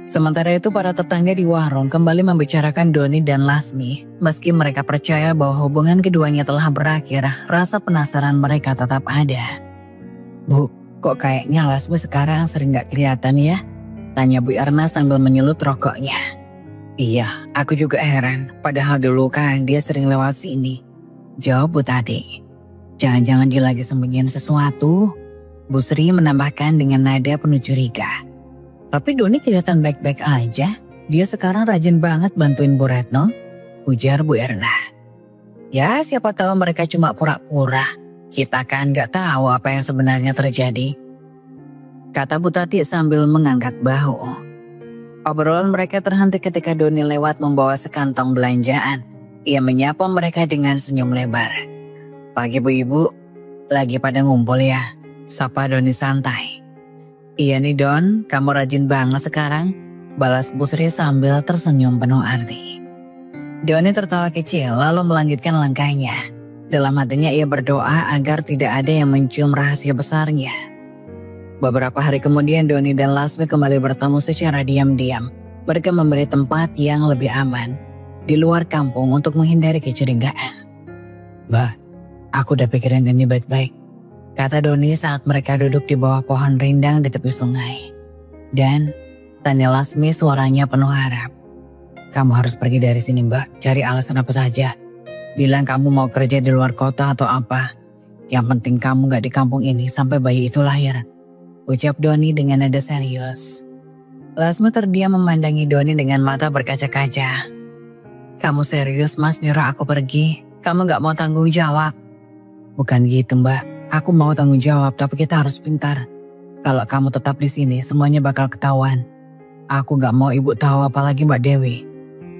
Sementara itu para tetangga di warung kembali membicarakan Doni dan Lasmi. Meski mereka percaya bahwa hubungan keduanya telah berakhir, rasa penasaran mereka tetap ada. Bu, kok kayaknya Lasmi sekarang sering gak kelihatan ya? Tanya Bu Erna sambil menyelut rokoknya. Iya, aku juga heran. Padahal dulu kan dia sering lewat sini. Jawab Bu Tati. Jangan-jangan dia lagi sembunyiin sesuatu. Bu Sri menambahkan dengan nada penuh curiga. Tapi Doni kelihatan baik-baik aja. Dia sekarang rajin banget bantuin Bu Retno, ujar Bu Erna. Ya siapa tahu mereka cuma pura-pura. Kita kan gak tahu apa yang sebenarnya terjadi. Kata Bu Tati sambil mengangkat bahu. Obrolan mereka terhenti ketika Doni lewat membawa sekantong belanjaan. Ia menyapa mereka dengan senyum lebar. Pagi Bu Ibu, lagi pada ngumpul ya? Sapa Doni santai. Iya nih Don, kamu rajin banget sekarang. Balas Bu Sri sambil tersenyum penuh arti. Doni tertawa kecil lalu melanjutkan langkahnya. Dalam hatinya ia berdoa agar tidak ada yang mencium rahasia besarnya. Beberapa hari kemudian Doni dan Lasmi kembali bertemu secara diam-diam. Mereka memberi tempat yang lebih aman di luar kampung untuk menghindari kecurigaan. Mbak, aku udah pikirin ini baik-baik, kata Doni saat mereka duduk di bawah pohon rindang di tepi sungai. Dan tanya Lasmi suaranya penuh harap. Kamu harus pergi dari sini Mbak, cari alasan apa saja. Bilang kamu mau kerja di luar kota atau apa. Yang penting kamu gak di kampung ini sampai bayi itu lahir, ucap Doni dengan nada serius. Lasmi terdiam memandangi Doni dengan mata berkaca-kaca. Kamu serius Mas nyuruh aku pergi? Kamu gak mau tanggung jawab? Bukan gitu Mbak, aku mau tanggung jawab tapi kita harus pintar. Kalau kamu tetap di sini semuanya bakal ketahuan. Aku gak mau ibu tahu apalagi Mbak Dewi,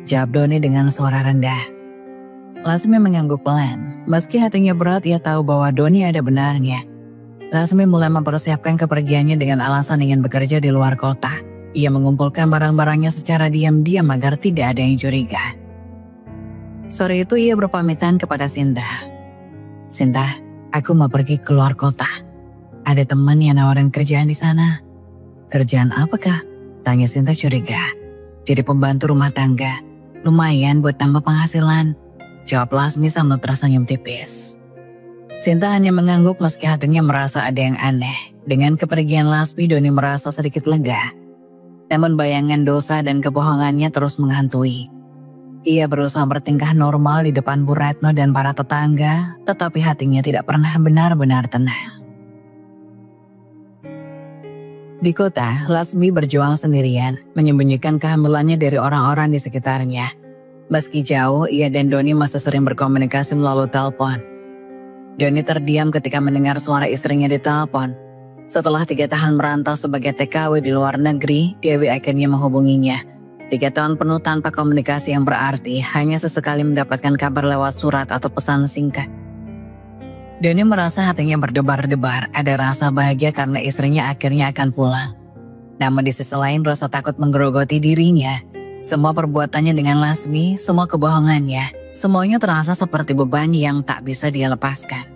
jawab Doni dengan suara rendah. Lasmi mengangguk pelan. Meski hatinya berat, ia tahu bahwa Doni ada benarnya. Lasmi mulai mempersiapkan kepergiannya dengan alasan ingin bekerja di luar kota. Ia mengumpulkan barang-barangnya secara diam-diam agar tidak ada yang curiga. Sore itu ia berpamitan kepada Sinta. Sinta, aku mau pergi ke luar kota. Ada teman yang nawarin kerjaan di sana. Kerjaan apa kah? Tanya Sinta curiga. Jadi pembantu rumah tangga. Lumayan buat tambah penghasilan. jawab Lasmi sambil tersenyum tipis. Sinta hanya mengangguk meski hatinya merasa ada yang aneh. Dengan kepergian Lasmi, Doni merasa sedikit lega. Namun bayangan dosa dan kebohongannya terus menghantui. Ia berusaha bertingkah normal di depan Bu Retno dan para tetangga, tetapi hatinya tidak pernah benar-benar tenang. Di kota, Lasmi berjuang sendirian, menyembunyikan kehamilannya dari orang-orang di sekitarnya. Meski jauh, ia dan Doni masih sering berkomunikasi melalui telepon. Doni terdiam ketika mendengar suara istrinya di telepon. Setelah 3 tahun merantau sebagai TKW di luar negeri, Dewi akhirnya menghubunginya. 3 tahun penuh tanpa komunikasi yang berarti, hanya sesekali mendapatkan kabar lewat surat atau pesan singkat. Doni merasa hatinya berdebar-debar, ada rasa bahagia karena istrinya akhirnya akan pulang. Namun di sisi lain rasa takut menggerogoti dirinya. Semua perbuatannya dengan Lasmi, semua kebohongannya, semuanya terasa seperti beban yang tak bisa dia lepaskan.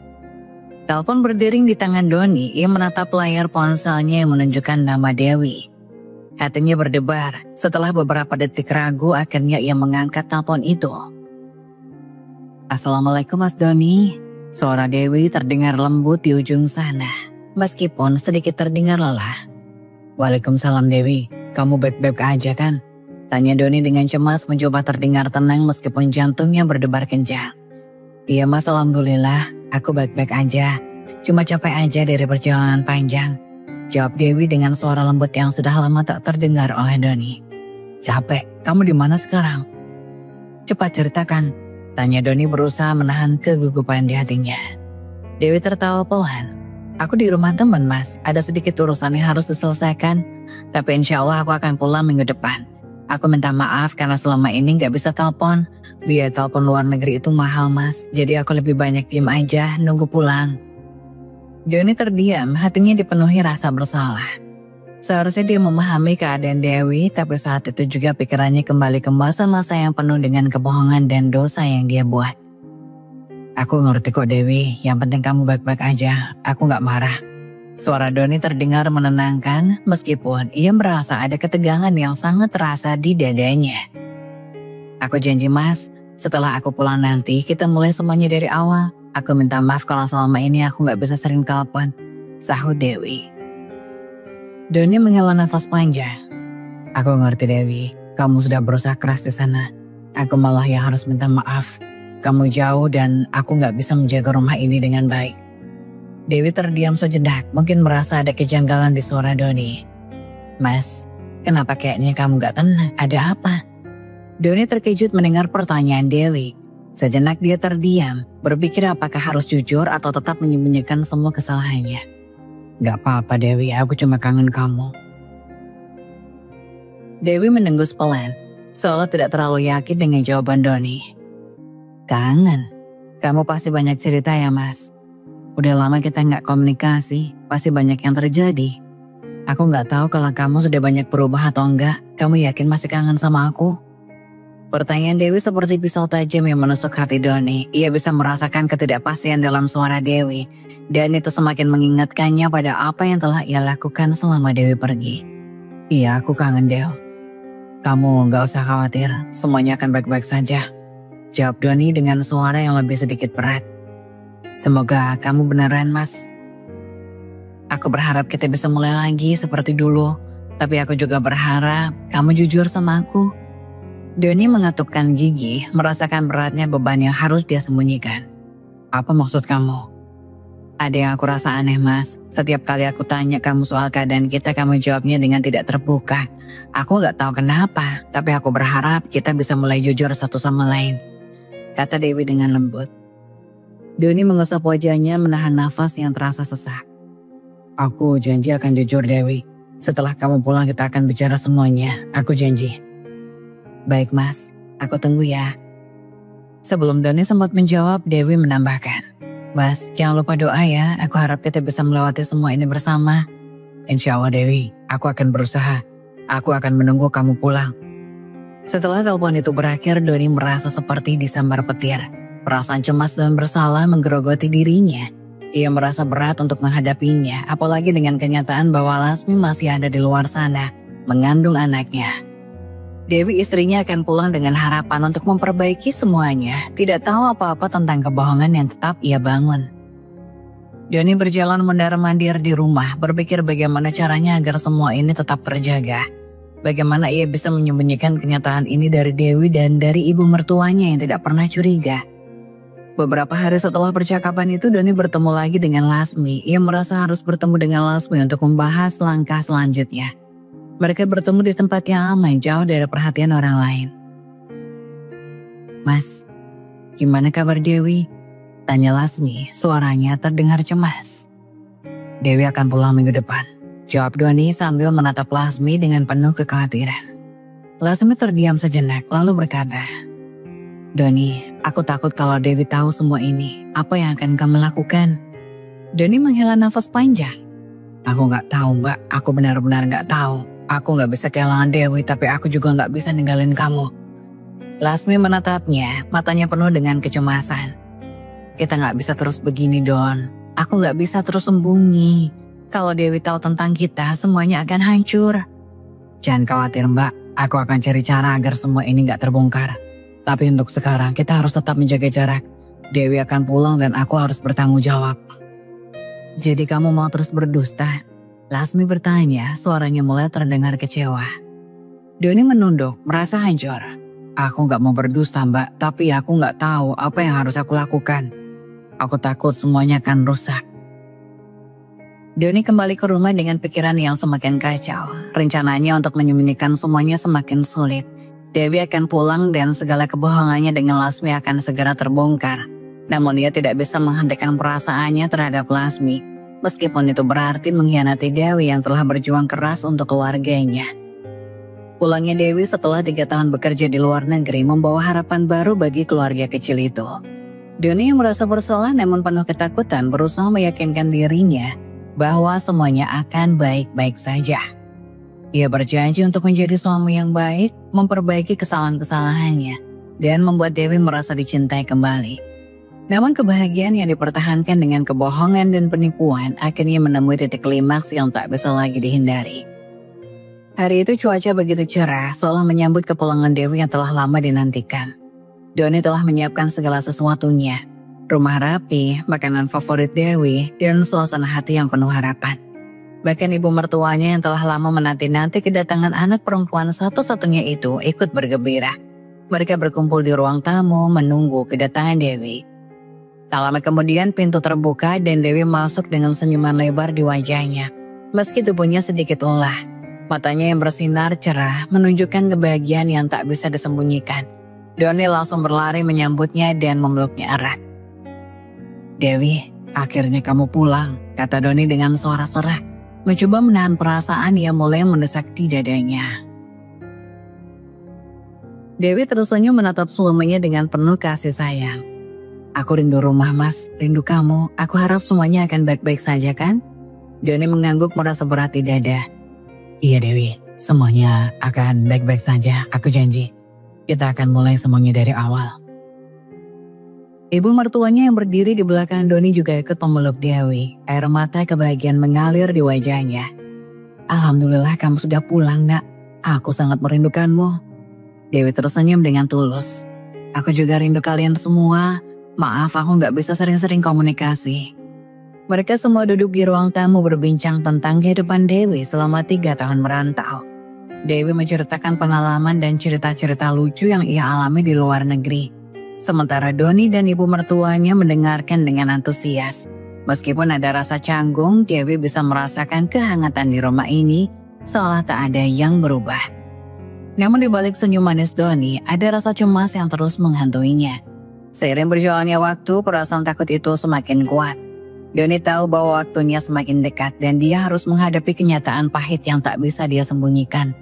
Telepon berdering di tangan Doni, ia menatap layar ponselnya yang menunjukkan nama Dewi. Hatinya berdebar, setelah beberapa detik ragu akhirnya ia mengangkat telepon itu. Assalamualaikum Mas Doni. Suara Dewi terdengar lembut di ujung sana, meskipun sedikit terdengar lelah. Waalaikumsalam Dewi, kamu baik-baik aja kan? Tanya Doni dengan cemas mencoba terdengar tenang meskipun jantungnya berdebar kencang. Iya Mas, alhamdulillah, aku baik-baik aja. Cuma capek aja dari perjalanan panjang. Jawab Dewi dengan suara lembut yang sudah lama tak terdengar oleh Doni. Capek? Kamu di mana sekarang? Cepat ceritakan. Tanya Doni berusaha menahan kegugupan di hatinya. Dewi tertawa pelan. Aku di rumah teman Mas, ada sedikit urusan yang harus diselesaikan. Tapi insya Allah aku akan pulang minggu depan. Aku minta maaf karena selama ini gak bisa telepon. Biaya telepon luar negeri itu mahal Mas, jadi aku lebih banyak diem aja nunggu pulang. Doni terdiam, hatinya dipenuhi rasa bersalah. Seharusnya dia memahami keadaan Dewi, tapi saat itu juga pikirannya kembali ke masa-masa yang penuh dengan kebohongan dan dosa yang dia buat. Aku ngerti kok Dewi, yang penting kamu baik-baik aja, aku gak marah. Suara Doni terdengar menenangkan, meskipun ia merasa ada ketegangan yang sangat terasa di dadanya. Aku janji Mas, setelah aku pulang nanti kita mulai semuanya dari awal. Aku minta maaf kalau selama ini aku gak bisa sering telepon, sahut Dewi. Doni menghela nafas panjang. Aku ngerti Dewi, kamu sudah berusaha keras di sana. Aku malah yang harus minta maaf. Kamu jauh dan aku gak bisa menjaga rumah ini dengan baik. Dewi terdiam sejenak, mungkin merasa ada kejanggalan di suara Doni. Mas, kenapa kayaknya kamu gak tenang? Ada apa? Doni terkejut mendengar pertanyaan Dewi. Sejenak dia terdiam, berpikir apakah harus jujur atau tetap menyembunyikan semua kesalahannya. Gak apa-apa Dewi, aku cuma kangen kamu. Dewi mendengus pelan, seolah tidak terlalu yakin dengan jawaban Doni. Kangen? Kamu pasti banyak cerita ya Mas. Udah lama kita gak komunikasi, pasti banyak yang terjadi. Aku gak tahu kalau kamu sudah banyak berubah atau enggak. Kamu yakin masih kangen sama aku? Pertanyaan Dewi seperti pisau tajam yang menusuk hati Doni. Ia bisa merasakan ketidakpastian dalam suara Dewi. Dan itu semakin mengingatkannya pada apa yang telah ia lakukan selama Dewi pergi. Iya, aku kangen Del. Kamu gak usah khawatir, semuanya akan baik-baik saja. Jawab Doni dengan suara yang lebih sedikit berat. Semoga kamu beneran Mas. Aku berharap kita bisa mulai lagi seperti dulu. Tapi aku juga berharap kamu jujur sama aku. Doni mengatupkan gigi, merasakan beratnya beban yang harus dia sembunyikan. Apa maksud kamu? Ada yang aku rasa aneh Mas. Setiap kali aku tanya kamu soal keadaan kita, kamu jawabnya dengan tidak terbuka. Aku gak tahu kenapa, tapi aku berharap kita bisa mulai jujur satu sama lain. Kata Dewi dengan lembut. Doni mengusap wajahnya menahan nafas yang terasa sesak. Aku janji akan jujur Dewi. Setelah kamu pulang kita akan bicara semuanya, aku janji. Baik Mas, aku tunggu ya. Sebelum Doni sempat menjawab, Dewi menambahkan. Mas, jangan lupa doa ya, aku harap kita bisa melewati semua ini bersama. Insya Allah Dewi, aku akan berusaha. Aku akan menunggu kamu pulang. Setelah telepon itu berakhir, Doni merasa seperti disambar petir. Perasaan cemas dan bersalah menggerogoti dirinya. Ia merasa berat untuk menghadapinya, apalagi dengan kenyataan bahwa Lasmi masih ada di luar sana, mengandung anaknya. Dewi istrinya akan pulang dengan harapan untuk memperbaiki semuanya, tidak tahu apa-apa tentang kebohongan yang tetap ia bangun. Doni berjalan mondar-mandir di rumah, berpikir bagaimana caranya agar semua ini tetap terjaga. Bagaimana ia bisa menyembunyikan kenyataan ini dari Dewi dan dari ibu mertuanya yang tidak pernah curiga. Beberapa hari setelah percakapan itu, Doni bertemu lagi dengan Lasmi. Ia merasa harus bertemu dengan Lasmi untuk membahas langkah selanjutnya. Mereka bertemu di tempat yang aman, jauh dari perhatian orang lain. "Mas, gimana kabar Dewi?" tanya Lasmi, suaranya terdengar cemas. "Dewi akan pulang minggu depan," jawab Doni sambil menatap Lasmi dengan penuh kekhawatiran. Lasmi terdiam sejenak lalu berkata, "Doni, aku takut kalau Dewi tahu semua ini. Apa yang akan kamu lakukan?" Doni menghela nafas panjang. "Aku nggak tahu mbak, aku benar-benar nggak tahu. Aku nggak bisa kehilangan Dewi, tapi aku juga nggak bisa ninggalin kamu." Lasmi menatapnya, matanya penuh dengan kecemasan. "Kita nggak bisa terus begini Don. Aku nggak bisa terus sembunyi. Kalau Dewi tahu tentang kita, semuanya akan hancur." "Jangan khawatir mbak, aku akan cari cara agar semua ini nggak terbongkar. Tapi untuk sekarang kita harus tetap menjaga jarak. Dewi akan pulang dan aku harus bertanggung jawab." "Jadi kamu mau terus berdusta?" Lasmi bertanya, suaranya mulai terdengar kecewa. Doni menunduk, merasa hancur. "Aku gak mau berdusta mbak, tapi aku gak tahu apa yang harus aku lakukan. Aku takut semuanya akan rusak." Doni kembali ke rumah dengan pikiran yang semakin kacau. Rencananya untuk menyembunyikan semuanya semakin sulit. Dewi akan pulang dan segala kebohongannya dengan Lasmi akan segera terbongkar. Namun ia tidak bisa menghentikan perasaannya terhadap Lasmi, meskipun itu berarti mengkhianati Dewi yang telah berjuang keras untuk keluarganya. Pulangnya Dewi setelah 3 tahun bekerja di luar negeri membawa harapan baru bagi keluarga kecil itu. Doni yang merasa bersalah namun penuh ketakutan berusaha meyakinkan dirinya bahwa semuanya akan baik-baik saja. Ia berjanji untuk menjadi suami yang baik, memperbaiki kesalahan-kesalahannya, dan membuat Dewi merasa dicintai kembali. Namun kebahagiaan yang dipertahankan dengan kebohongan dan penipuan akhirnya menemui titik klimaks yang tak bisa lagi dihindari. Hari itu cuaca begitu cerah, seolah menyambut kepulangan Dewi yang telah lama dinantikan. Doni telah menyiapkan segala sesuatunya. Rumah rapi, makanan favorit Dewi, dan suasana hati yang penuh harapan. Bahkan ibu mertuanya yang telah lama menanti-nanti kedatangan anak perempuan satu-satunya itu ikut bergembira. Mereka berkumpul di ruang tamu menunggu kedatangan Dewi. Tak lama kemudian pintu terbuka dan Dewi masuk dengan senyuman lebar di wajahnya. Meski tubuhnya sedikit lelah, matanya yang bersinar cerah menunjukkan kebahagiaan yang tak bisa disembunyikan. Doni langsung berlari menyambutnya dan memeluknya erat. "Dewi, akhirnya kamu pulang," kata Doni dengan suara serah. Mencoba menahan perasaan yang mulai mendesak di dadanya. Dewi tersenyum menatap suaminya dengan penuh kasih sayang. "Aku rindu rumah mas, rindu kamu. Aku harap semuanya akan baik-baik saja kan?" Doni mengangguk merasa berat di dada. "Iya Dewi, semuanya akan baik-baik saja, aku janji. Kita akan mulai semuanya dari awal." Ibu mertuanya yang berdiri di belakang Doni juga ikut memeluk Dewi. Air mata kebahagiaan mengalir di wajahnya. "Alhamdulillah kamu sudah pulang nak. Aku sangat merindukanmu." Dewi tersenyum dengan tulus. "Aku juga rindu kalian semua. Maaf aku gak bisa sering-sering komunikasi." Mereka semua duduk di ruang tamu berbincang tentang kehidupan Dewi selama 3 tahun merantau. Dewi menceritakan pengalaman dan cerita-cerita lucu yang ia alami di luar negeri. Sementara Doni dan ibu mertuanya mendengarkan dengan antusias. Meskipun ada rasa canggung, Dewi bisa merasakan kehangatan di rumah ini seolah tak ada yang berubah. Namun di balik senyum manis Doni, ada rasa cemas yang terus menghantuinya. Seiring berjalannya waktu, perasaan takut itu semakin kuat. Doni tahu bahwa waktunya semakin dekat dan dia harus menghadapi kenyataan pahit yang tak bisa dia sembunyikan.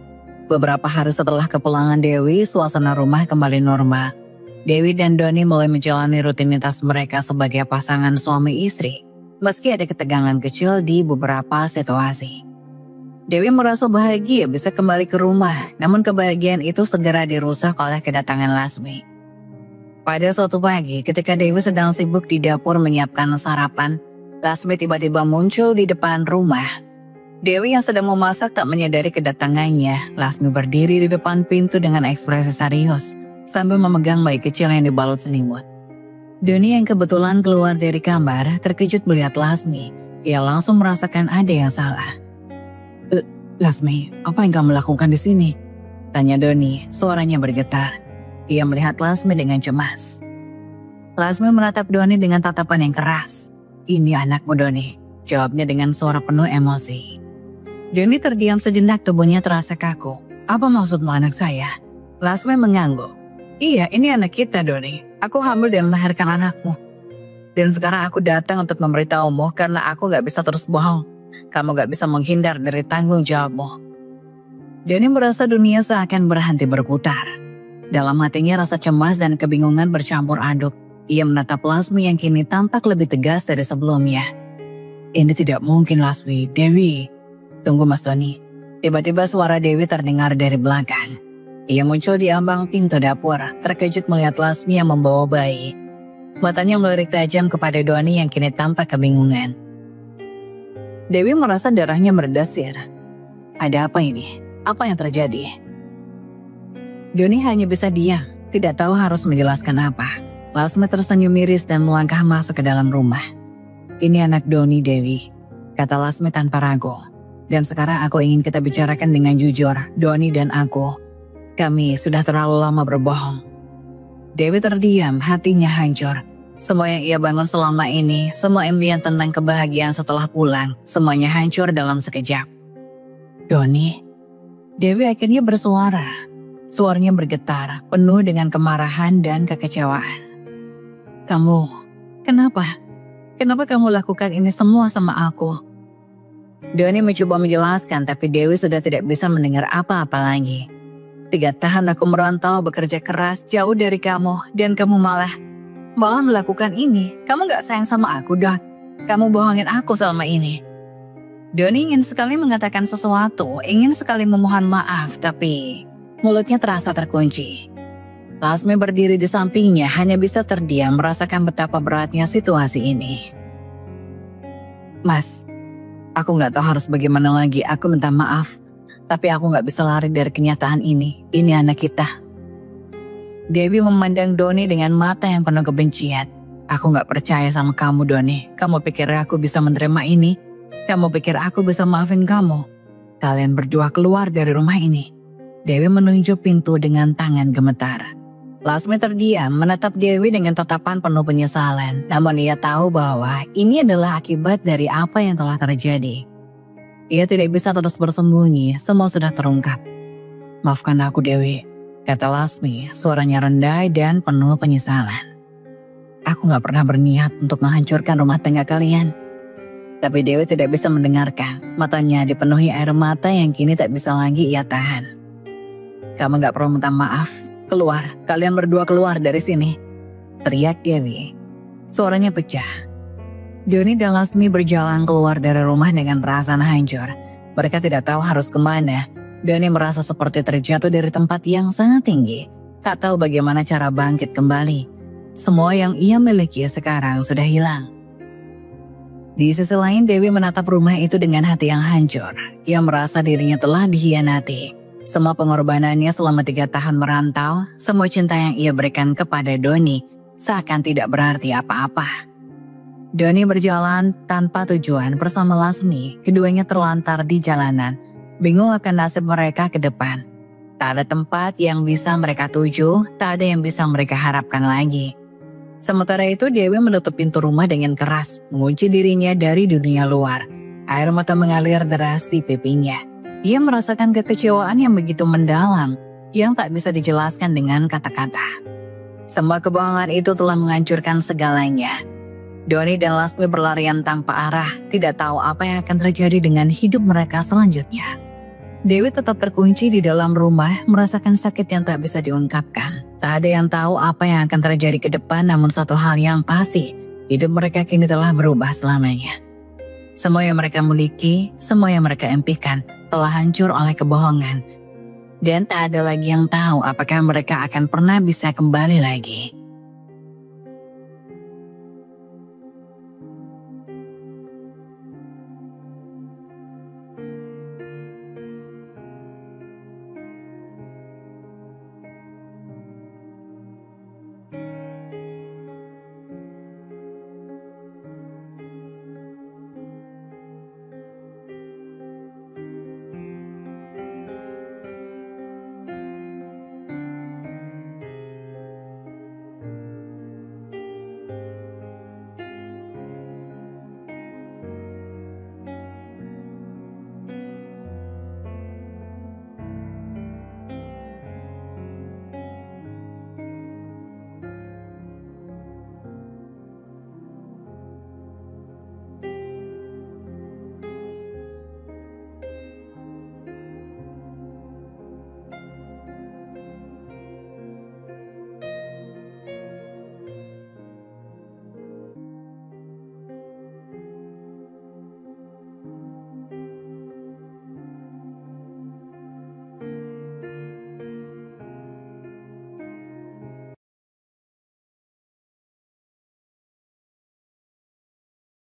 Beberapa hari setelah kepulangan Dewi, suasana rumah kembali normal. Dewi dan Doni mulai menjalani rutinitas mereka sebagai pasangan suami istri, meski ada ketegangan kecil di beberapa situasi. Dewi merasa bahagia bisa kembali ke rumah, namun kebahagiaan itu segera dirusak oleh kedatangan Lasmi. Pada suatu pagi, ketika Dewi sedang sibuk di dapur menyiapkan sarapan, Lasmi tiba-tiba muncul di depan rumah. Dewi yang sedang memasak tak menyadari kedatangannya. Lasmi berdiri di depan pintu dengan ekspresi serius sambil memegang bayi kecil yang dibalut selimut. Doni yang kebetulan keluar dari kamar terkejut melihat Lasmi. Ia langsung merasakan ada yang salah. Lasmi, apa yang kamu lakukan di sini? Tanya Doni, suaranya bergetar. Ia melihat Lasmi dengan cemas. Lasmi menatap Doni dengan tatapan yang keras. Ini anakmu Doni, jawabnya dengan suara penuh emosi. Doni terdiam sejenak, tubuhnya terasa kaku. Apa maksudmu anak saya? Lasmi mengangguk. Iya, ini anak kita Doni. Aku hamil dan melahirkan anakmu. Dan sekarang aku datang untuk memberitahumu karena aku gak bisa terus bohong. Kamu gak bisa menghindar dari tanggung jawabmu. Doni merasa dunia seakan berhenti berputar. Dalam hatinya rasa cemas dan kebingungan bercampur aduk. Ia menatap Lasmi yang kini tampak lebih tegas dari sebelumnya. Ini tidak mungkin Lasmi, Dewi. Tunggu Mas Doni. Tiba-tiba suara Dewi terdengar dari belakang. Ia muncul di ambang pintu dapur, terkejut melihat Lasmi yang membawa bayi. Matanya melirik tajam kepada Doni yang kini tampak kebingungan. Dewi merasa darahnya berdesir. Ada apa ini? Apa yang terjadi? Doni hanya bisa diam, tidak tahu harus menjelaskan apa. Lasmi tersenyum miris dan melangkah masuk ke dalam rumah. Ini anak Doni, Dewi, kata Lasmi tanpa ragu. Dan sekarang aku ingin kita bicarakan dengan jujur, Doni dan aku. Kami sudah terlalu lama berbohong. Dewi terdiam, hatinya hancur. Semua yang ia bangun selama ini, semua impian tentang kebahagiaan setelah pulang, semuanya hancur dalam sekejap. Doni, Dewi akhirnya bersuara. Suaranya bergetar, penuh dengan kemarahan dan kekecewaan. Kamu, kenapa? Kenapa kamu lakukan ini semua sama aku? Doni mencoba menjelaskan, tapi Dewi sudah tidak bisa mendengar apa-apa lagi. 3 tahun aku merantau, bekerja keras, jauh dari kamu, dan kamu malah melakukan ini. Kamu gak sayang sama aku, Dot. Kamu bohongin aku selama ini. Doni ingin sekali mengatakan sesuatu, ingin sekali memohon maaf, tapi mulutnya terasa terkunci. Lasmi berdiri di sampingnya, hanya bisa terdiam merasakan betapa beratnya situasi ini. Mas, aku gak tahu harus bagaimana lagi, aku minta maaf. Tapi aku gak bisa lari dari kenyataan ini. Ini anak kita. Dewi memandang Doni dengan mata yang penuh kebencian. Aku gak percaya sama kamu, Doni. Kamu pikir aku bisa menerima ini? Kamu pikir aku bisa maafin kamu? Kalian berdua keluar dari rumah ini. Dewi menunjuk pintu dengan tangan gemetar. Lasmi terdiam menatap Dewi dengan tatapan penuh penyesalan. Namun ia tahu bahwa ini adalah akibat dari apa yang telah terjadi. Ia tidak bisa terus bersembunyi, semua sudah terungkap. Maafkan aku Dewi, kata Lasmi, suaranya rendah dan penuh penyesalan. Aku gak pernah berniat untuk menghancurkan rumah tangga kalian. Tapi Dewi tidak bisa mendengarkan, matanya dipenuhi air mata yang kini tak bisa lagi ia tahan. Kamu gak perlu minta maaf, keluar, kalian berdua keluar dari sini, teriak Dewi. Suaranya pecah. Doni dan Lasmi berjalan keluar dari rumah dengan perasaan hancur. Mereka tidak tahu harus kemana. Doni merasa seperti terjatuh dari tempat yang sangat tinggi. Tak tahu bagaimana cara bangkit kembali. Semua yang ia miliki sekarang sudah hilang. Di sisi lain, Dewi menatap rumah itu dengan hati yang hancur. Ia merasa dirinya telah dikhianati. Semua pengorbanannya selama 3 tahun merantau, semua cinta yang ia berikan kepada Doni, seakan tidak berarti apa-apa. Doni berjalan tanpa tujuan bersama Lasmi, keduanya terlantar di jalanan, bingung akan nasib mereka ke depan. Tak ada tempat yang bisa mereka tuju, tak ada yang bisa mereka harapkan lagi. Sementara itu Dewi menutup pintu rumah dengan keras, mengunci dirinya dari dunia luar. Air mata mengalir deras di pipinya. Ia merasakan kekecewaan yang begitu mendalam, yang tak bisa dijelaskan dengan kata-kata. Semua kebohongan itu telah menghancurkan segalanya. Doni dan Lasmi berlarian tanpa arah, tidak tahu apa yang akan terjadi dengan hidup mereka selanjutnya. Dewi tetap terkunci di dalam rumah, merasakan sakit yang tak bisa diungkapkan. Tak ada yang tahu apa yang akan terjadi ke depan, namun satu hal yang pasti, hidup mereka kini telah berubah selamanya. Semua yang mereka miliki, semua yang mereka impikan, telah hancur oleh kebohongan. Dan tak ada lagi yang tahu apakah mereka akan pernah bisa kembali lagi.